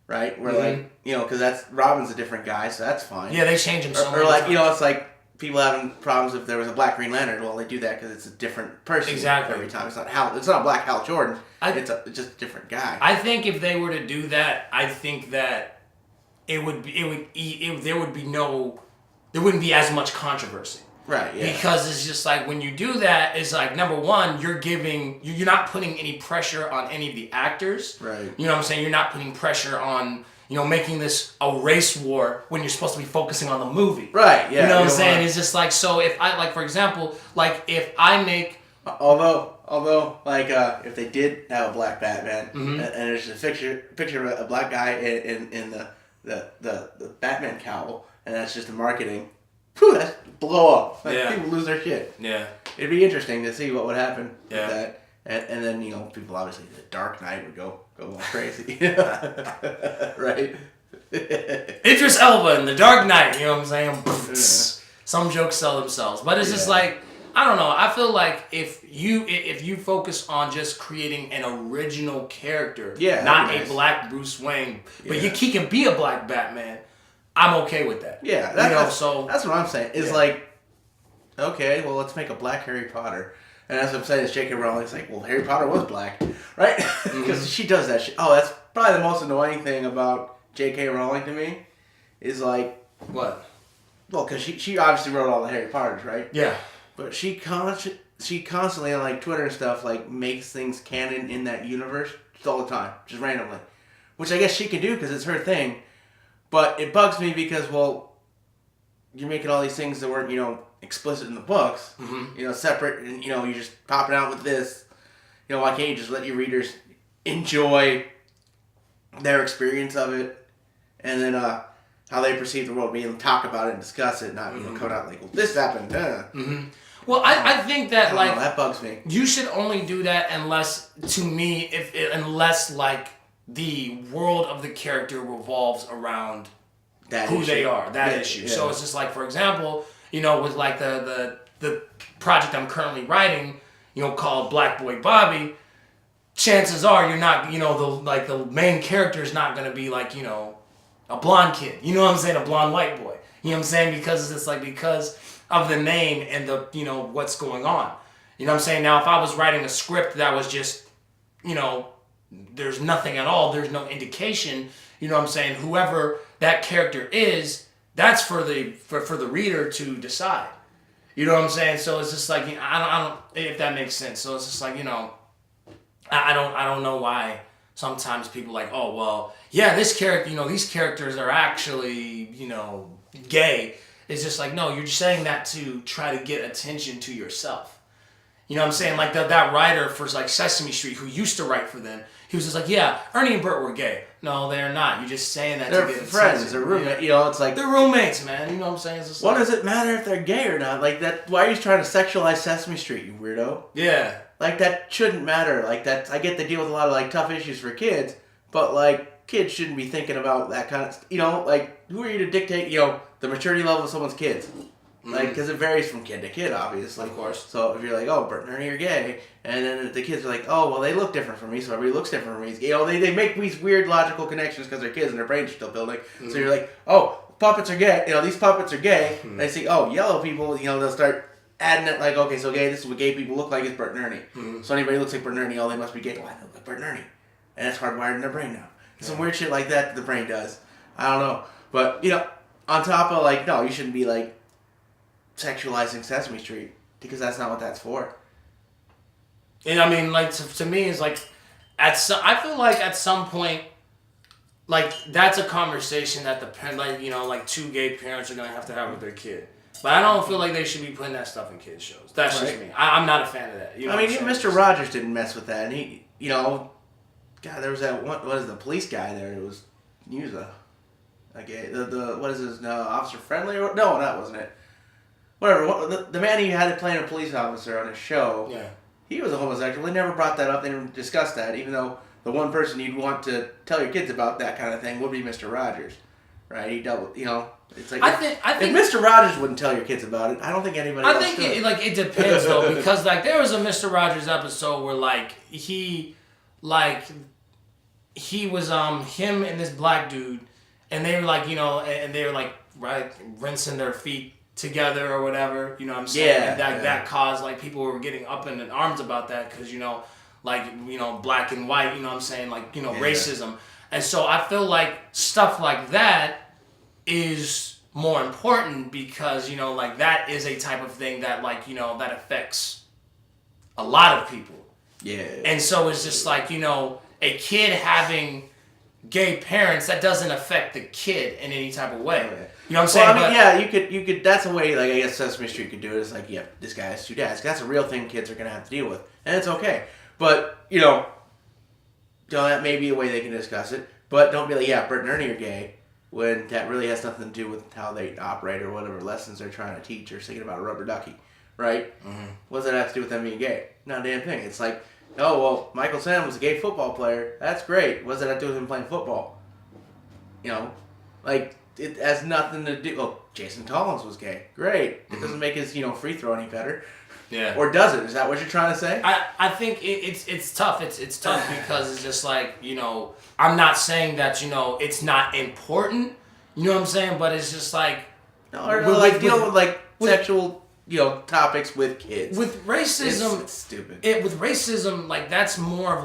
right? Where, like, because Robin's a different guy, so that's fine. Yeah, they change him so much. Or, like, it's like people having problems if there was a black Green Lantern. Well, they do that because it's a different person every time. It's not a black Hal Jordan. It's just a different guy. I think if they were to do that, I think that there wouldn't be as much controversy. Right, yeah. Because it's just like when you do that, it's like, number one, you're not putting any pressure on any of the actors. Right. You know what I'm saying? You're not putting pressure on, making this a race war when you're supposed to be focusing on the movie. Right, yeah. You know what I'm saying? It's just like, so if I, like, for example, like if I make... Although, like, if they did have a black Batman, and there's a picture of a black guy in the Batman cowl, and that's just the marketing, that's blow up. Like, people lose their shit. Yeah. It'd be interesting to see what would happen with Yeah. that. And then, people obviously, the Dark Knight would go crazy. Right? Idris Elba in The Dark Knight, you know what I'm saying? Some jokes sell themselves. But it's just like, I don't know. I feel like if you focus on just creating an original character, not a black Bruce Wayne, but he can be a black Batman, I'm okay with that. Yeah, that's what I'm saying. It's like, okay, well, let's make a black Harry Potter. And that's what I'm saying is J.K. Rowling's like, well, Harry Potter was black, right? Because she does that shit. Oh, that's probably the most annoying thing about J.K. Rowling to me is like... What? Well, because she obviously wrote all the Harry Potters, right? Yeah. But she constantly on like Twitter and stuff like makes things canon in that universe just all the time, just randomly, which I guess she can do because it's her thing. But it bugs me because you're making all these things that weren't explicit in the books, separate, and you're just popping out with this. Why can't you just let your readers enjoy their experience of it, and then how they perceive the world, be able to talk about it and discuss it, not come out like, well, this happened. Well, I think that I don't know, that bugs me. You should only do that unless like the world of the character revolves around that who issue. They are, that issue. Yeah. So it's just like, for example, with like the project I'm currently writing, called Black Boy Bobby, chances are you're not, the main character is not going to be like, a blonde kid. You know what I'm saying? A blonde white boy. You know what I'm saying? Because it's like, because of the name and the, what's going on. You know what I'm saying? Now, if I was writing a script that was just, there's nothing at all, there's no indication, you know what I'm saying? Whoever that character is, that's for the reader to decide. You know what I'm saying? So it's just like, I don't, if that makes sense. So it's just like, I don't know why sometimes people like, oh, well, yeah, this character, these characters are actually, gay. It's just like, no, you're just saying that to try to get attention to yourself. You know what I'm saying? Like that writer for like Sesame Street who used to write for them, he was just like, yeah, Ernie and Bert were gay. No, they're not. You're just saying that they're to get friends. attention. They're roommates. It's like... They're roommates, man. You know what I'm saying? It's just what does it matter if they're gay or not? Like that. Why are you trying to sexualize Sesame Street, you weirdo? Yeah. Like that shouldn't matter. Like that. I get they deal with a lot of like tough issues for kids, but like kids shouldn't be thinking about that kind of... like who are you to dictate? The maturity level of someone's kids. Like, because it varies from kid to kid, obviously. Of course. So if you're like, oh, Bert and Ernie are gay, and then the kids are like, oh, well, they look different from me, so everybody looks different from me. They make these weird logical connections because they're kids and their brains are still building. So you're like, oh, puppets are gay. These puppets are gay. And they see, oh, yellow people. They'll start adding it like, okay, so gay. This is what gay people look like. It's Bert and Ernie. So anybody looks like Bert and Ernie, oh, they must be gay. Well, I look like Bert and Ernie, and that's hardwired in their brain now. Some weird shit like that the brain does. I don't know, but on top of like, no, you shouldn't be like sexualizing Sesame Street because that's not what that's for. And I mean, like to me, it's like I feel like at some point, like that's a conversation that the parent, like two gay parents are gonna have to have with their kid. But I don't feel like they should be putting that stuff in kids shows. That's just me. I'm not a fan of that. I mean, Mr. Rogers didn't mess with that, and he, God, there was that one. What is the police guy there? It was He was a gay. The what is his Officer Friendly or no, that wasn't it. Whatever. The man he had playing a police officer on his show. Yeah. He was a homosexual. They never brought that up. They never discussed that. Even though the one person you'd want to tell your kids about that kind of thing would be Mr. Rogers, right? He dealt with, it's like I think if Mr. Rogers wouldn't tell your kids about it, I don't think anybody. I think it depends though, because like there was a Mr. Rogers episode where like he was him and this black dude, and they were like and they were like rinsing their feet together or whatever, you know what I'm saying? Yeah. And that caused like people were getting up in arms about that because black and white, you know what I'm saying, racism. And so I feel like stuff like that is more important because that is a type of thing that that affects a lot of people. Yeah. And so it's just like a kid having gay parents, that doesn't affect the kid in any type of way. Okay. You know what I'm saying? Well, I mean, you could. That's a way. Like I guess Sesame Street could do it. It's like, yeah, this guy has two dads. That's a real thing kids are gonna have to deal with, and it's okay. But that may be a way they can discuss it. But don't be like, yeah, Bert and Ernie are gay, when that really has nothing to do with how they operate or whatever lessons they're trying to teach or thinking about a rubber ducky, right? Mm-hmm. What does that have to do with them being gay? Not a damn thing. It's like, oh well, Michael Sam was a gay football player. That's great. What does that have to do with him playing football? It has nothing to do. Oh, Jason Collins was gay. Great. It doesn't make his free throw any better. Yeah. Or does it? Is that what you're trying to say? I think it's tough. It's tough because it's just like I'm not saying that it's not important. You know what I'm saying? But it's just like deal with sexual topics with kids. With racism, it's stupid. With racism, that's more of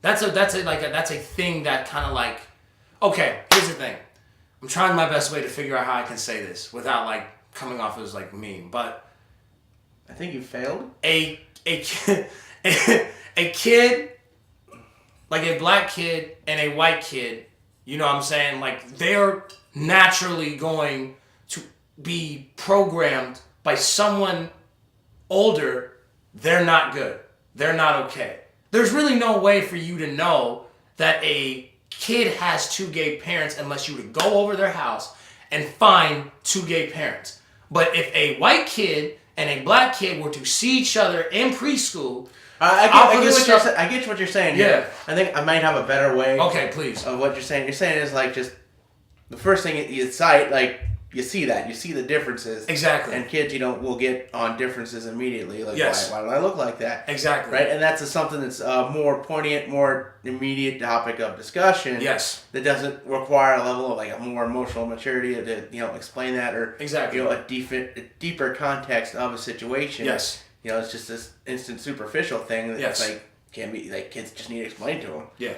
that's a thing that kind of okay. Here's the thing. I'm trying my best way to figure out how I can say this without coming off as mean, but I think you failed. A kid, like a black kid and a white kid, you know what I'm saying? They're naturally going to be programmed by someone older. They're not good. They're not okay. There's really no way for you to know that a kid has two gay parents unless you were to go over their house and find two gay parents. But if a white kid and a black kid were to see each other in preschool, I get what you're saying here. Yeah. I think I might have a better way. Okay, please. Of what you're saying. You're saying is just the first thing you cite, you see that. You see the differences. Exactly. And kids, will get on differences immediately. Yes. Why do I look like that? Exactly. Right? And that's something that's more poignant, more immediate topic of discussion. Yes. That doesn't require a level of a more emotional maturity to explain that or exactly a deeper context of a situation. Yes. It's just this instant superficial thing that yes. can be kids just need to explain to them. Yeah.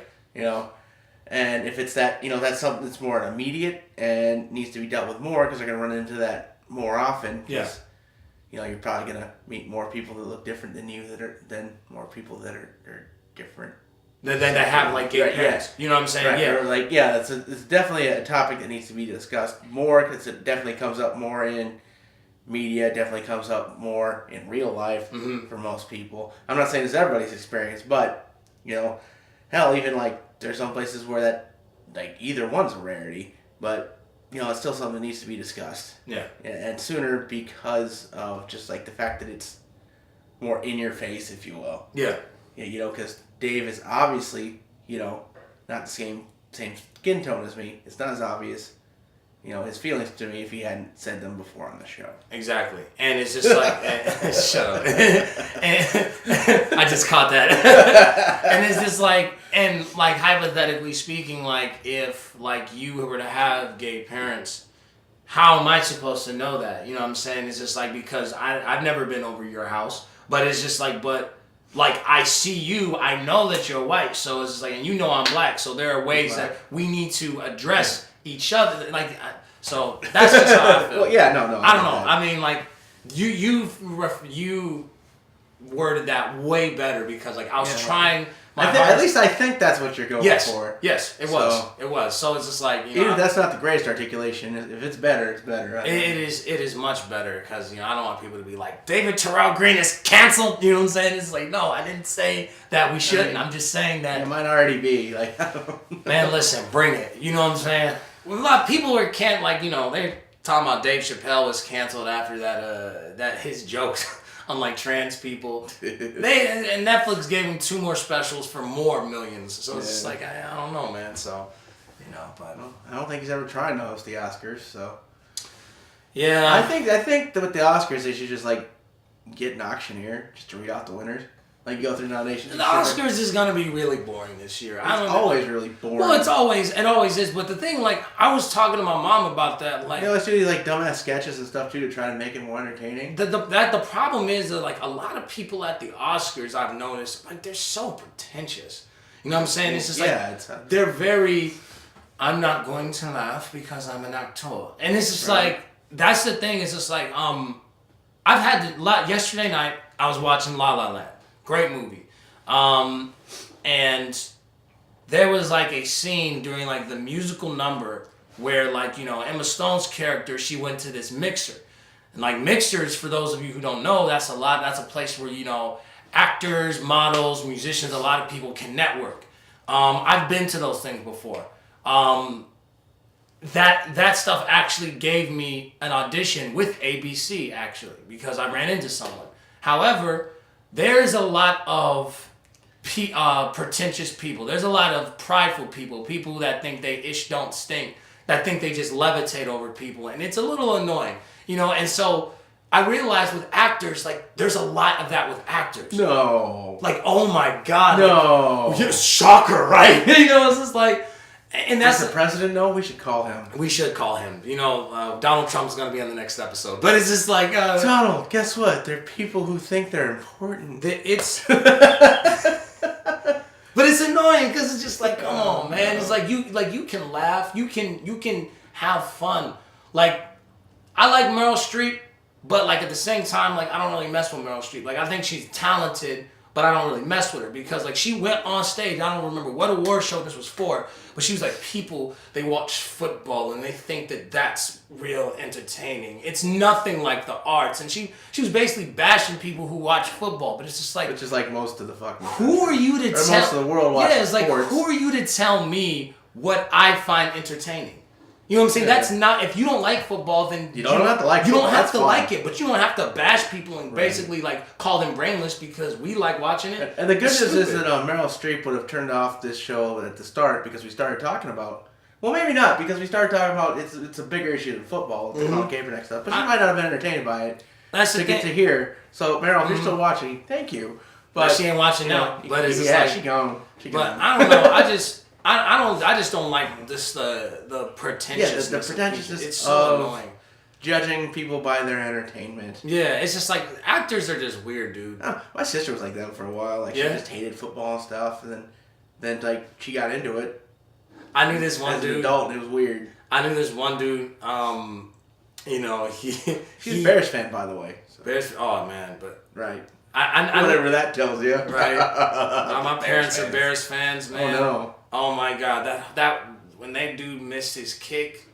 And if it's that, that's something that's more immediate and needs to be dealt with more because they're going to run into that more often. Yeah. You're probably going to meet more people that look different than you than more people that are different. That have gay parents. Yeah. You know what I'm saying? Right. Yeah. Or it's definitely a topic that needs to be discussed more because it definitely comes up more in media, definitely comes up more in real life for most people. I'm not saying it's everybody's experience, but, hell, even there's some places where that either one's a rarity, but it's still something that needs to be discussed. Yeah. And sooner because of just the fact that it's more in your face, if you will. Yeah. Yeah, because Dave is obviously, not the same skin tone as me. It's not as obvious. His feelings to me if he hadn't said them before on the show. Exactly. And it's just shut up. And I just caught that. And it's just hypothetically speaking, if you were to have gay parents, how am I supposed to know that? You know what I'm saying? It's just because I've never been over your house, but it's just I see you, I know that you're white, so it's just and I'm black, so there are ways that we need to address each other, so that's just how I feel. Well, yeah, no. I don't know. I mean, you worded that way better because I was trying At least I think that's what you're going Yes. for. Yes, it was. It was. So it's just like, even if that's not the greatest articulation, if it's better, it's better. Right? It is much better because I don't want people to be like David Terrell Green is canceled. You know what I'm saying? It's like, no, I didn't say that we shouldn't. I'm just saying that it might already be like. Man, listen, bring it. You know what I'm saying? Well, a lot of people are they're talking about Dave Chappelle was canceled after that his jokes. Unlike trans people, and Netflix gave him 2 more specials for more millions. So it's just like I don't know, man. So but I don't think he's ever tried to host the Oscars. So yeah, I think that with the Oscars they should just like get an auctioneer just to read out the winners. Like go through nominations. The Oscars is gonna be really boring this year. It's always really boring. Well, it always is. But the thing, like, I was talking to my mom about that. Like, let's do these like dumbass sketches and stuff too to try to make it more entertaining. The problem is that like a lot of people at the Oscars I've noticed like they're so pretentious. You know what I'm saying? It's just like they're very. I'm not going to laugh because I'm an actor, and it's just like that's the thing. It's just like I've had yesterday night I was watching La La Land. Great movie. And there was like a scene during like the musical number where like, Emma Stone's character, she went to this mixer. And like mixers, for those of you who don't know, that's a place where, actors, models, musicians, a lot of people can network. I've been to those things before. That stuff actually gave me an audition with ABC actually, because I ran into someone. However, there's a lot of pretentious people. There's a lot of prideful people that think they ish don't stink, that think they just levitate over people, and it's a little annoying, And so I realized with actors, like there's a lot of that with actors. No. Like, oh my God. No. Like, shocker, right? It's just like, and that's Does the president know? We should call him. We should call him. Donald Trump's gonna be on the next episode. But it's just like Donald, guess what? There are people who think they're important. It's but it's annoying because it's just like, come on, man. It's like you can laugh, you can have fun. Like I like Meryl Streep, but like at the same time, like I don't really mess with Meryl Streep. Like I think she's talented, but I don't really mess with her because like she went on stage. I don't remember what award show this was for, but she was like, people, they watch football and they think that that's real entertaining. It's nothing like the arts. And she was basically bashing people who watch football, but it's just like, which is like most of the fucking who are you to tell? Most of the world watches it's like sports. Who are you to tell me what I find entertaining? You know what I'm saying? That's not, if you don't like football, then you don't have to like You football. don't have That's to fine. like it, but you don't have to bash people and basically like call them brainless because we like watching it. And the good news is that Meryl Streep would have turned off this show at the start because we started talking about, well, maybe not, because we started talking about it's a bigger issue than football, the Kaepernick stuff, but she might not have been entertained by it. That's the get to hear. So Meryl, if you're still watching, thank you. But she ain't watching now. But it's just like, she gone. But I don't know. I just don't like this the pretentiousness. Yeah, the pretentiousness. It's so annoying. Judging people by their entertainment. Yeah, it's just like actors are just weird, dude. Oh, my sister was like that for a while. Like she just hated football and stuff, and then like she got into it. I knew this one as dude. An adult, and it was weird. I knew this one dude. She's a Bears fan, by the way. So. Bears. Oh man, but right. I whatever that tells you. Right. My parents are Bears fans, man. Oh no. Oh my God, that when that dude missed his kick,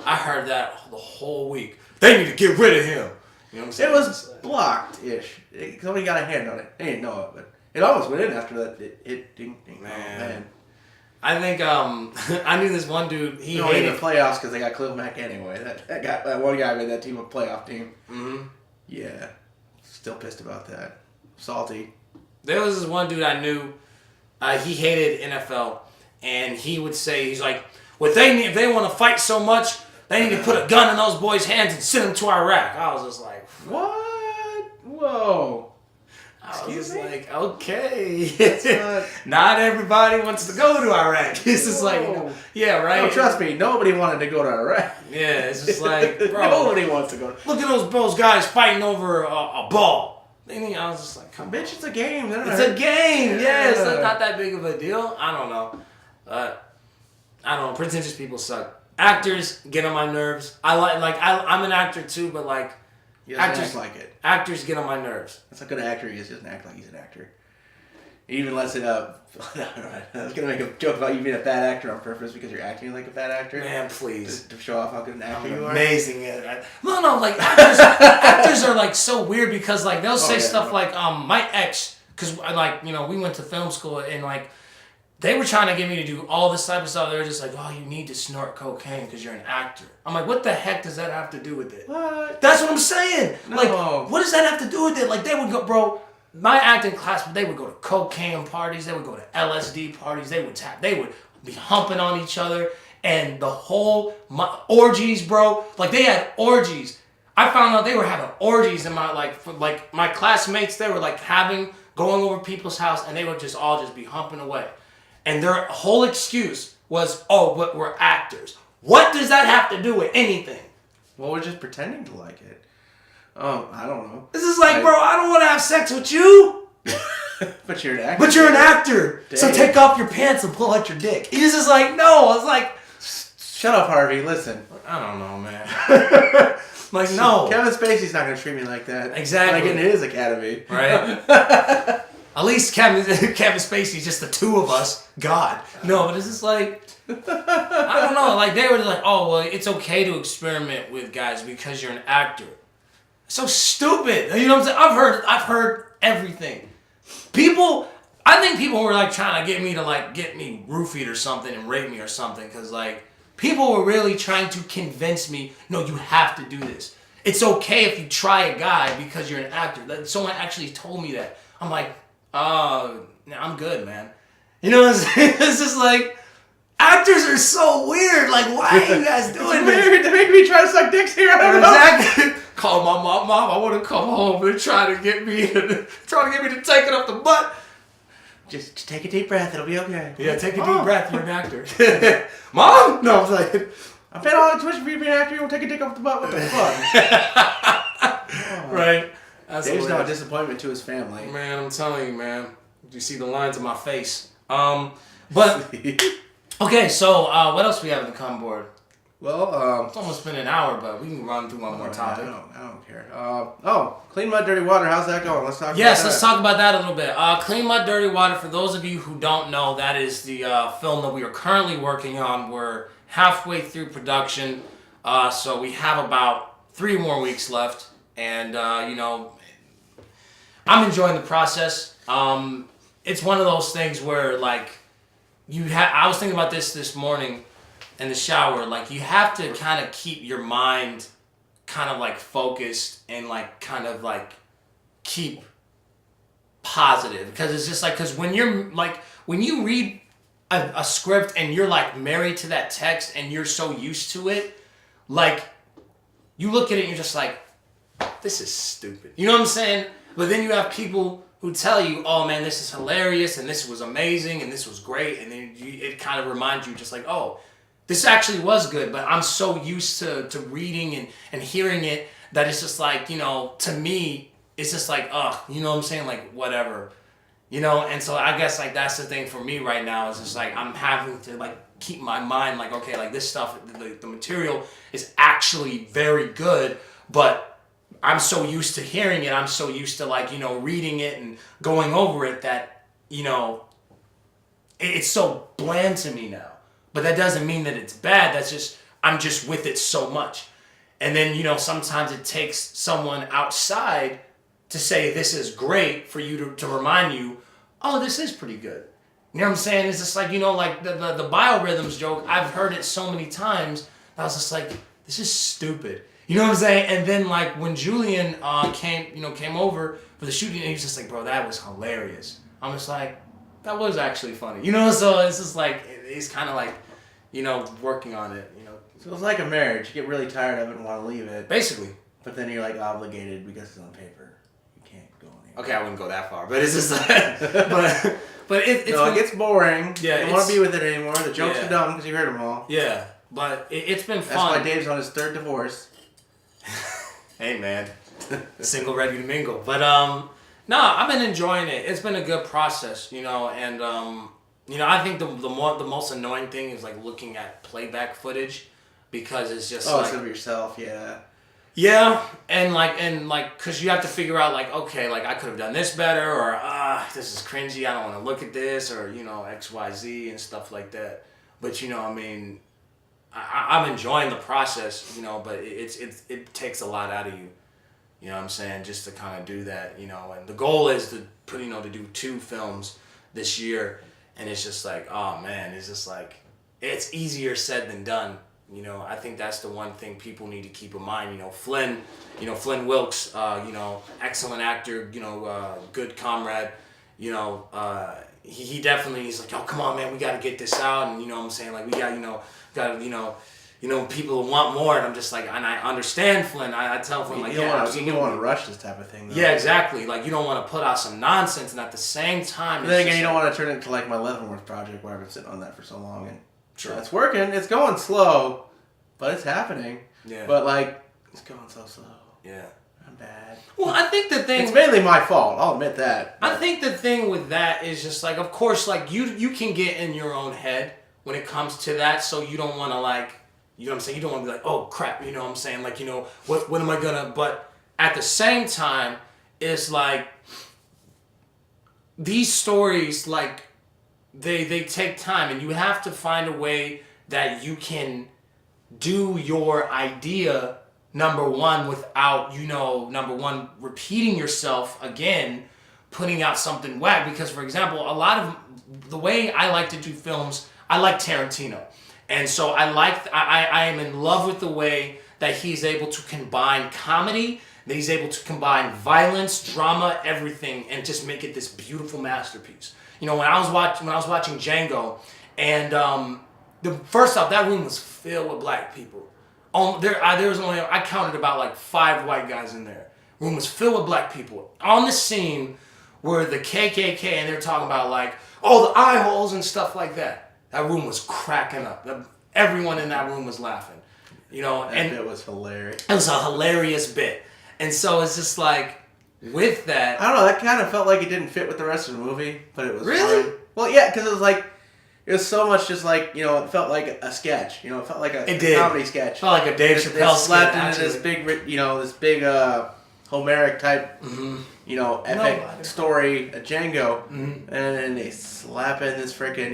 I heard that the whole week. They need to get rid of him. You know what I'm saying? It was blocked-ish. Somebody got a hand on it. They didn't know it, but it almost went in after that. It ding ding. Man. Oh, man. I think I knew this one dude. He hated hated the playoffs because they got Khalil Mack anyway. That one guy made that team a playoff team. Mm-hmm. Yeah, still pissed about that. Salty. There was this one dude I knew. He hated NFL, and he would say, he's like, "What they need, if they want to fight so much, they need to put a gun in those boys' hands and send them to Iraq." I was just like, "What? Whoa." Excuse me? Like, okay. Not everybody wants to go to Iraq. It's just like, yeah, right? No, trust me, nobody wanted to go to Iraq. Yeah, it's just like, bro. Nobody wants to go. Look at those guys fighting over a ball. I was just like, come bitch, it's a game. It's a game. Yeah, it's not that big of a deal. I don't know. I don't know. Pretentious people suck. Actors get on my nerves. I'm an actor too, but like, he doesn't act like it. Actors get on my nerves. That's a good actor. He just doesn't act like he's an actor. He even lets it up. I was gonna make a joke about you being a bad actor on purpose because you're acting like a bad actor. Man, please. To show off how good an actor you are. Amazing. No, like actors are like so weird because like they'll say stuff like my ex, because like we went to film school and like they were trying to get me to do all this type of stuff. They were just like, oh, you need to snort cocaine because you're an actor. I'm like, what the heck does that have to do with it? What? That's what I'm saying. No. Like, what does that have to do with it? Like, they would go, bro, my acting class, they would go to cocaine parties. They would go to LSD parties. They would be humping on each other. And the whole, orgies, bro. Like, they had orgies. I found out they were having orgies in my, my classmates, they were, going over people's house, and they would just all be humping away. And their whole excuse was, oh, but we're actors. What does that have to do with anything? Well, we're just pretending to like it. Oh, I don't know. This is like, bro, I don't want to have sex with you. But you're an actor. But you're an actor. Dang. So take off your pants and pull out your dick. He's just like, no. I was like, shut up, Harvey. Listen. I don't know, man. Like, no. Kevin Spacey's not going to treat me like that. Exactly. Like in his academy. Right? At least Kevin Spacey's just the two of us. God. No, but it's just like, I don't know. Like, they were like, oh, well, it's okay to experiment with guys because you're an actor. So stupid. You know what I'm saying? I've heard everything. I think people were like trying to get me to get me roofied or something and rape me or something because people were really trying to convince me, no, you have to do this. It's okay if you try a guy because you're an actor. Someone actually told me that. I'm like, I'm good, man. You know what I'm saying? It's just like, actors are so weird. Like, why are you guys doing this? They make me try to suck dicks here. I don't know. Exactly. Call my mom. I want to come home and try to get me to take it up the butt. Just take a deep breath. It'll be okay. Yeah, take a deep breath. You're an actor. Mom? No, I was like, I paid all the tuition for you being an actor. You won't take a dick off the butt. What the fuck? Right. Dave's now a disappointment to his family. Man, I'm telling you, man. You see the lines on my face. But okay. So what else we have in the come board? Well, it's almost been an hour, but we can run through one more topic. I don't care. Clean Mud, Dirty Water. How's that going? Let's talk about that. Yes, let's talk about that a little bit. Clean Mud, Dirty Water, for those of you who don't know, that is the film that we are currently working on. We're halfway through production, so we have about 3 more weeks left. And, I'm enjoying the process. It's one of those things where, I was thinking about this morning in the shower, you have to kind of keep your mind kind of focused and keep positive, because it's just because when you read a script and you're married to that text and you're so used to it, you look at it and you're just like, this is stupid. You know what I'm saying? But then you have people who tell you, oh man, this is hilarious and this was amazing and this was great, and then it kind of reminds you just oh, this actually was good, but I'm so used to reading and hearing it that it's just to me, it's just ugh, you know what I'm saying? Whatever. And so I guess that's the thing for me right now, is just I'm having to keep my mind okay, this stuff, the material is actually very good, but I'm so used to hearing it, I'm so used to reading it and going over it that, it's so bland to me now. But that doesn't mean that it's bad. That's just, I'm just with it so much. And then, sometimes it takes someone outside to say this is great for you to remind you, oh, this is pretty good. You know what I'm saying? It's just the biorhythms joke. I've heard it so many times. I was just this is stupid. You know what I'm saying? And then when Julian came over for the shooting, and he was just bro, that was hilarious. I'm just that was actually funny. So it's just it's kind of working on it, So it's like a marriage. You get really tired of it and want to leave it. Basically. But then you're obligated because it's on paper. You can't go anywhere. Okay, I wouldn't go that far, but it's just but it gets boring. Yeah, you don't want to be with it anymore. The jokes are dumb because you heard them all. Yeah, but it's been fun. That's why Dave's on his 3rd divorce. Hey man, single ready to mingle. But no, I've been enjoying it. It's been a good process, and I think the most annoying thing is looking at playback footage, because it's just of yourself, yeah. Yeah, and cause you have to figure out like, okay, like I could have done this better, or this is cringy. I don't want to look at this, or X, Y, Z and stuff like that. But I mean, I'm enjoying the process, but it takes a lot out of you. You know what I'm saying? Just to kind of do that, and the goal is to to do 2 films this year, and it's just like, oh man, it's just like it's easier said than done. I think that's the one thing people need to keep in mind. Flynn Wilkes, excellent actor, good comrade, he definitely, he's like, oh, come on, man, we got to get this out. And, what I'm saying? Like, we got, people want more. And I'm just like, and I understand Flynn. I tell Flynn, like, you don't want to rush this type of thing, though. Yeah, exactly. Like, you don't want to put out some nonsense. And at the same time, then again, you don't want to turn it into like my Leavenworth project where I've been sitting on that for so long. And it's working. It's going slow, but it's happening. Yeah. But, like, it's going so slow. Yeah. I'm bad. Well, I think the thing... It's mainly my fault. I'll admit that. But I think the thing with that is just, like, of course, like, you can get in your own head when it comes to that, so you don't want to, like... You know what I'm saying? You don't want to be like, oh, crap, you know what I'm saying? Like, what am I going to... But at the same time, it's like... These stories, like, they take time, and you have to find a way that you can do your idea... Number one, without, repeating yourself again, putting out something whack. Because, for example, a lot of the way I like to do films, I like Tarantino. And so I am in love with the way that he's able to combine comedy, that he's able to combine violence, drama, everything, and just make it this beautiful masterpiece. When I was watching Django, and first off, that room was filled with black people. There was only, I counted about like 5 white guys in there. Room was filled with black people. On the scene were the KKK, and they're talking about like, oh, the eye holes and stuff like that. That room was cracking up. Everyone in that room was laughing. That bit was hilarious. It was a hilarious bit. And so it's just like, with that... I don't know, that kind of felt like it didn't fit with the rest of the movie, but it was really fine. Well, yeah, because it was like... It was so much just like, it felt like a sketch. It felt like a comedy sketch. It felt like a Dave Chappelle sketch. Slapped into this big, Homeric type, epic story, a Django, and then they slap in this freaking,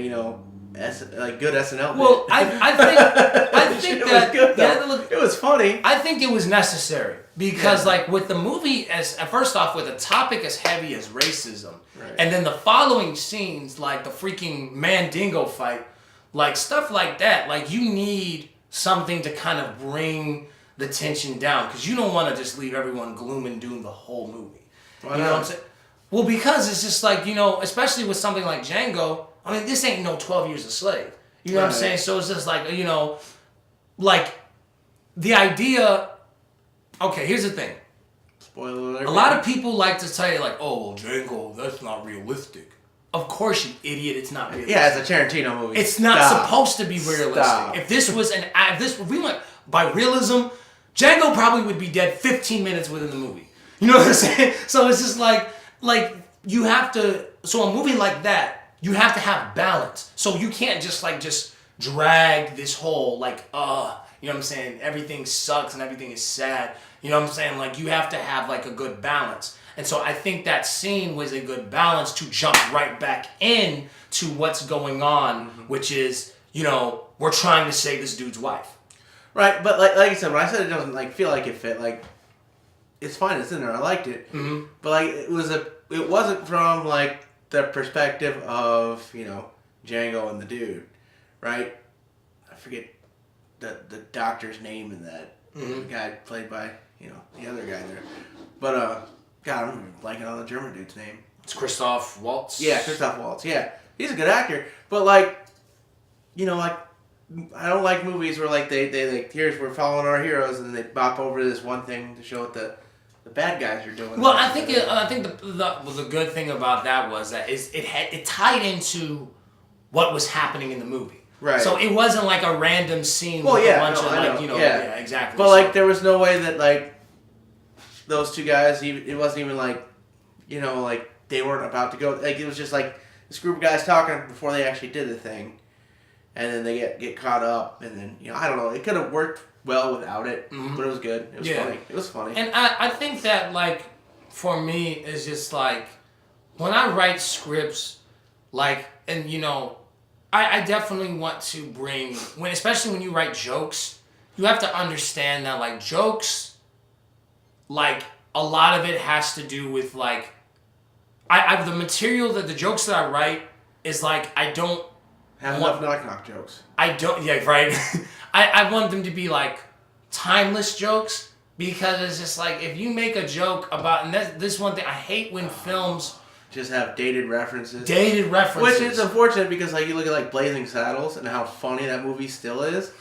good SNL. Well, I think it that was good though. It was funny. I think it was necessary because, like, with the movie, first off, with a topic as heavy as racism, right. And then the following scenes, like the freaking Mandingo fight, like stuff like that, like you need something to kind of bring the tension down because you don't want to just leave everyone gloom and doom the whole movie. Why you know what I'm saying? Well, because it's just like, especially with something like Django. I mean, this ain't no 12 Years a Slave. You know what I'm saying? So it's just like, like the idea... Okay, here's the thing. Spoiler alert. A lot of people like to tell you, like, oh, well, Django, that's not realistic. Of course, you idiot, it's not realistic. Yeah, it's a Tarantino movie. It's not supposed to be realistic. Stop. If this was if we went by realism, Django probably would be dead 15 minutes within the movie. You know what I'm saying? So it's just like you have to... So a movie like that, you have to have balance. So you can't just drag this whole, you know what I'm saying? Everything sucks and everything is sad. You know what I'm saying? Like, you have to have, a good balance. And so I think that scene was a good balance to jump right back in to what's going on, which is, we're trying to save this dude's wife. Right, but like I said, when I said it doesn't, feel like it fit, it's fine, it's in there, I liked it. Mm-hmm. But, it wasn't from, the perspective of, Django and the dude, right? I forget the doctor's name in that. The guy played by, the other guy there. But, God, I'm blanking on the German dude's name. It's Christoph Waltz? Yeah, Christoph Waltz, yeah. He's a good actor. But, I don't like movies where, they we're following our heroes, and they bop over this one thing to show what the bad guys are doing. Well, I think the good thing about that was that it tied into what was happening in the movie. Right. So it wasn't like a random scene with a bunch of yeah, exactly. But there was no way that those two guys, it wasn't even they weren't about to go. It was just this group of guys talking before they actually did the thing, and then they get caught up, and then I don't know. It could have worked well without it, but it was good. It was funny. It was funny. And I think that, like, for me, it's just, like, when I write scripts, like, and, you know, I definitely want to bring, especially when you write jokes, you have to understand that, like, jokes, like, a lot of it has to do with, like, the material, the jokes that I write is, like, I don't have enough knock-knock jokes. I don't, yeah, right. I want them to be, like, timeless jokes, because it's just, like, if you make a joke about, and this one thing, I hate when films just have dated references. Which is unfortunate, because, like, you look at, like, Blazing Saddles and how funny that movie still is,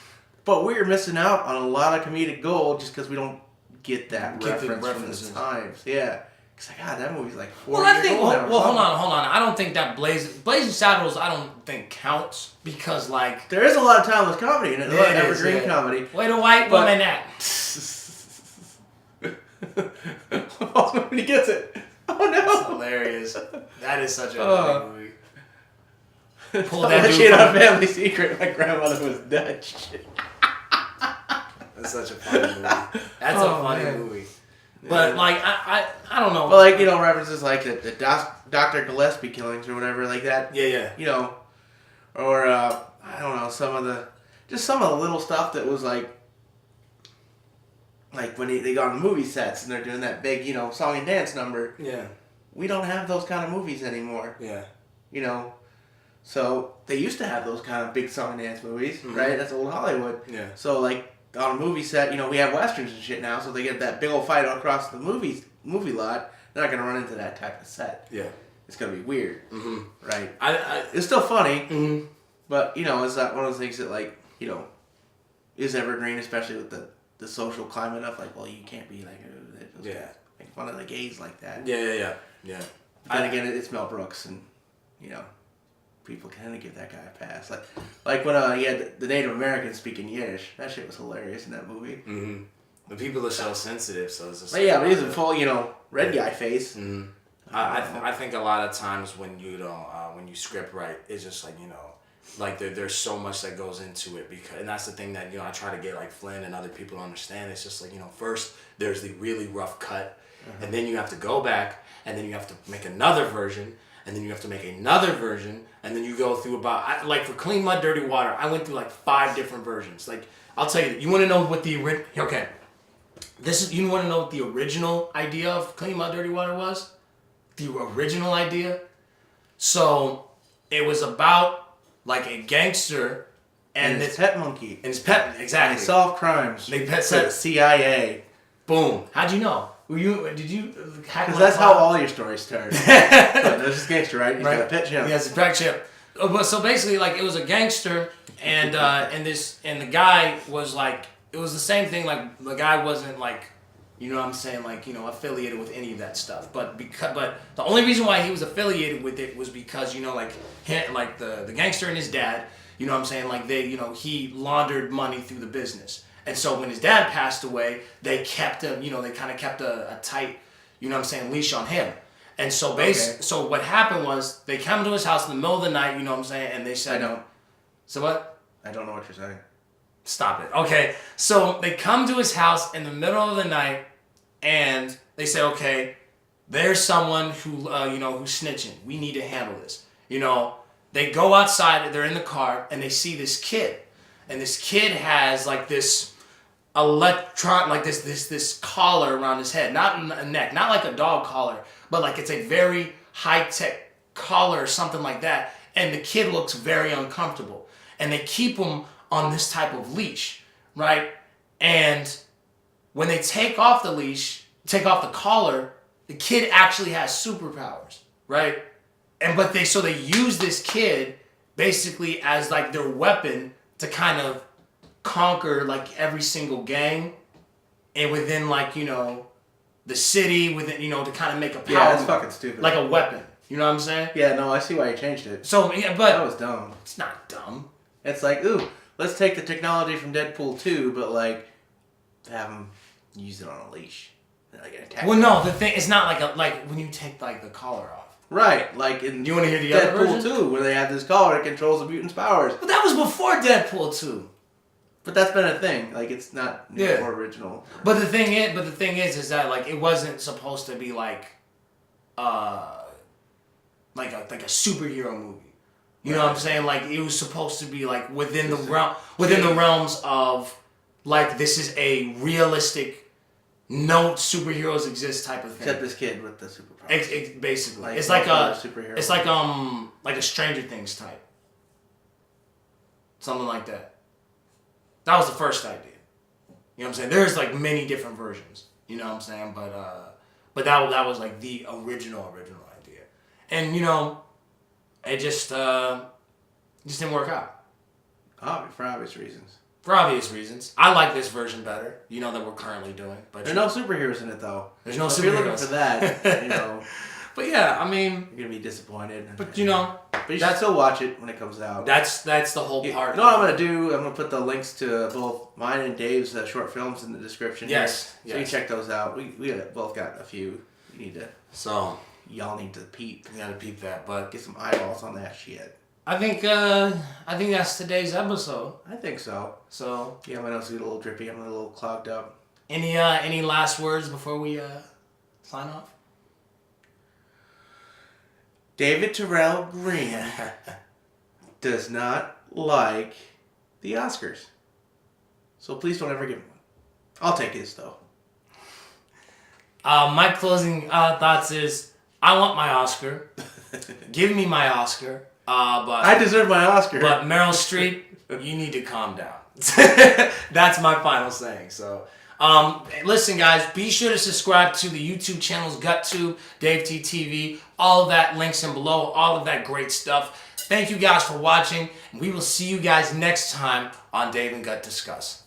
but we're missing out on a lot of comedic gold just because we don't get that reference from the times. Yeah. Because, like, God, that movie's like 4 years old now. Well, hold on. I don't think that Blazing Saddles, I don't think counts, because, like, there is a lot of timeless comedy in it. A lot of evergreen comedy. Wait a white woman at. When he gets it. Oh no! That's hilarious. That is such a funny movie. Pull that shit on Family Secret. My grandmother was Dutch. That's such a funny movie. That's a funny movie. But, like, I don't know. But, like, you know, references like the Dr. Gillespie killings or whatever, like that. Yeah. You know, or, I don't know, some of the little stuff that was, like when they got on the movie sets and they're doing that big, you know, song and dance number. Yeah. We don't have those kind of movies anymore. Yeah. You know, so they used to have those kind of big song and dance movies, right? That's old Hollywood. Yeah. So, like, on a movie set, you know, we have westerns and shit now, so they get that big old fight across the movie lot. They're not gonna run into that type of set. Yeah. It's gonna be weird. Right. It's still funny. But, you know, it's not one of those things that, like, you know, is evergreen, especially with the social climate of, like, well, you can't be like, make fun of the gays like that. Yeah. Then again, it's Mel Brooks, and, you know, people kind of give that guy a pass. Like when he had the Native Americans speaking Yiddish. That shit was hilarious in that movie. The people are so sensitive, so it's just. But yeah, but he's a full, you know, red guy face. I think a lot of times when you don't when you script write, it's just like, you know, like there's so much that goes into it, because, and that's the thing that, you know, I try to get, like, Flynn and other people to understand. It's just like, you know, first there's the really rough cut, and then you have to go back, and then you have to make another version, and then you have to make another version, and then you go through about, like, for Clean Mud, Dirty Water, I went through, like, 5 different versions. Like, I'll tell you, you want to know what you want to know what the original idea of Clean Mud, Dirty Water was? The original idea? So, it was about, like, a gangster and his pet monkey. And his pet, exactly. And they solve crimes. They pet the CIA. Boom. How'd you know? Did you hack? Because that's how all your stories start. There's this gangster, right? He's got a pet chimp. He has a pet chimp. So basically, like, it was a gangster, and the guy was, like, it was the same thing. Like, the guy wasn't, like, you know what I'm saying, like, you know, affiliated with any of that stuff. But the only reason why he was affiliated with it was because, you know, like, the gangster and his dad, you know what I'm saying, like, they, you know, he laundered money through the business. And so when his dad passed away, they kept him, you know, they kind of kept a tight, you know what I'm saying, leash on him. And so so what happened was, they come to his house in the middle of the night, you know what I'm saying, and they said... I don't. So what? I don't know what you're saying. Stop it. Okay, so they come to his house in the middle of the night, and they say, okay, there's someone who, you know, who's snitching. We need to handle this. You know, they go outside, they're in the car, and they see this kid. And this kid has, like, this this collar around his head. Not a neck, not like a dog collar, but, like, it's a very high-tech collar or something like that. And the kid looks very uncomfortable. And they keep him on this type of leash, right? And when they take off the leash, take off the collar, the kid actually has superpowers, right? But they use this kid basically as, like, their weapon to kind of conquer, like, every single gang, and within, like, you know, the city, within, you know, to kind of make a power. Yeah, that's fucking stupid. Like a weapon. You know what I'm saying? Yeah, no, I see why you changed it. So, yeah, but... That was dumb. It's not dumb. It's like, ooh, let's take the technology from Deadpool 2, but, like, have him use it on a leash. Like, attack. Well, no, the thing, it's not like when you take, like, the collar off. Right, like in you want to hear the other version? Deadpool 2, where they have this collar that controls the mutant's powers. But that was before Deadpool 2. But that's been a thing. Like, it's not new Yeah. or original. But the thing is that like it wasn't supposed to be like a superhero movie. You know what I'm saying? Like it was supposed to be like within the realms of like this is a realistic no superheroes exist type of thing. Except this kid with the superpowers. Basically, Like, it's like a superhero. it's like a Stranger Things type, something like that. That was the first idea. You know what I'm saying? There's like many different versions. You know what I'm saying? But that was like the original idea, and you know, it just didn't work out. For obvious reasons. For obvious reasons, I like this version better. You know that we're currently doing, but There's no superheroes in it though. There's no so superheroes. If you're looking for that, you know. But yeah, I mean, you're gonna be disappointed. But you know, but you should still watch it when it comes out. That's the whole part. You know what I'm gonna do? I'm gonna put the links to both mine and Dave's short films in the description. Yes. Here. So you check those out. We both got a few. You need to. So y'all need to peep. You gotta peep that, but get some eyeballs on that shit. I think that's today's episode. I think so. So yeah, my nose is a little drippy. I'm a little clogged up. Any last words before we sign off? David Terrell Green does not like the Oscars. So please don't ever give him one. I'll take his though. My closing thoughts is I want my Oscar. Give me my Oscar. But I deserve my Oscar. But Meryl Streep, you need to calm down. That's my final saying. So, listen, guys, be sure to subscribe to the YouTube channels Guttube, davt-tv, all of that links in below, all of that great stuff. Thank you guys for watching. We will see you guys next time on Dave and Gut Discuss.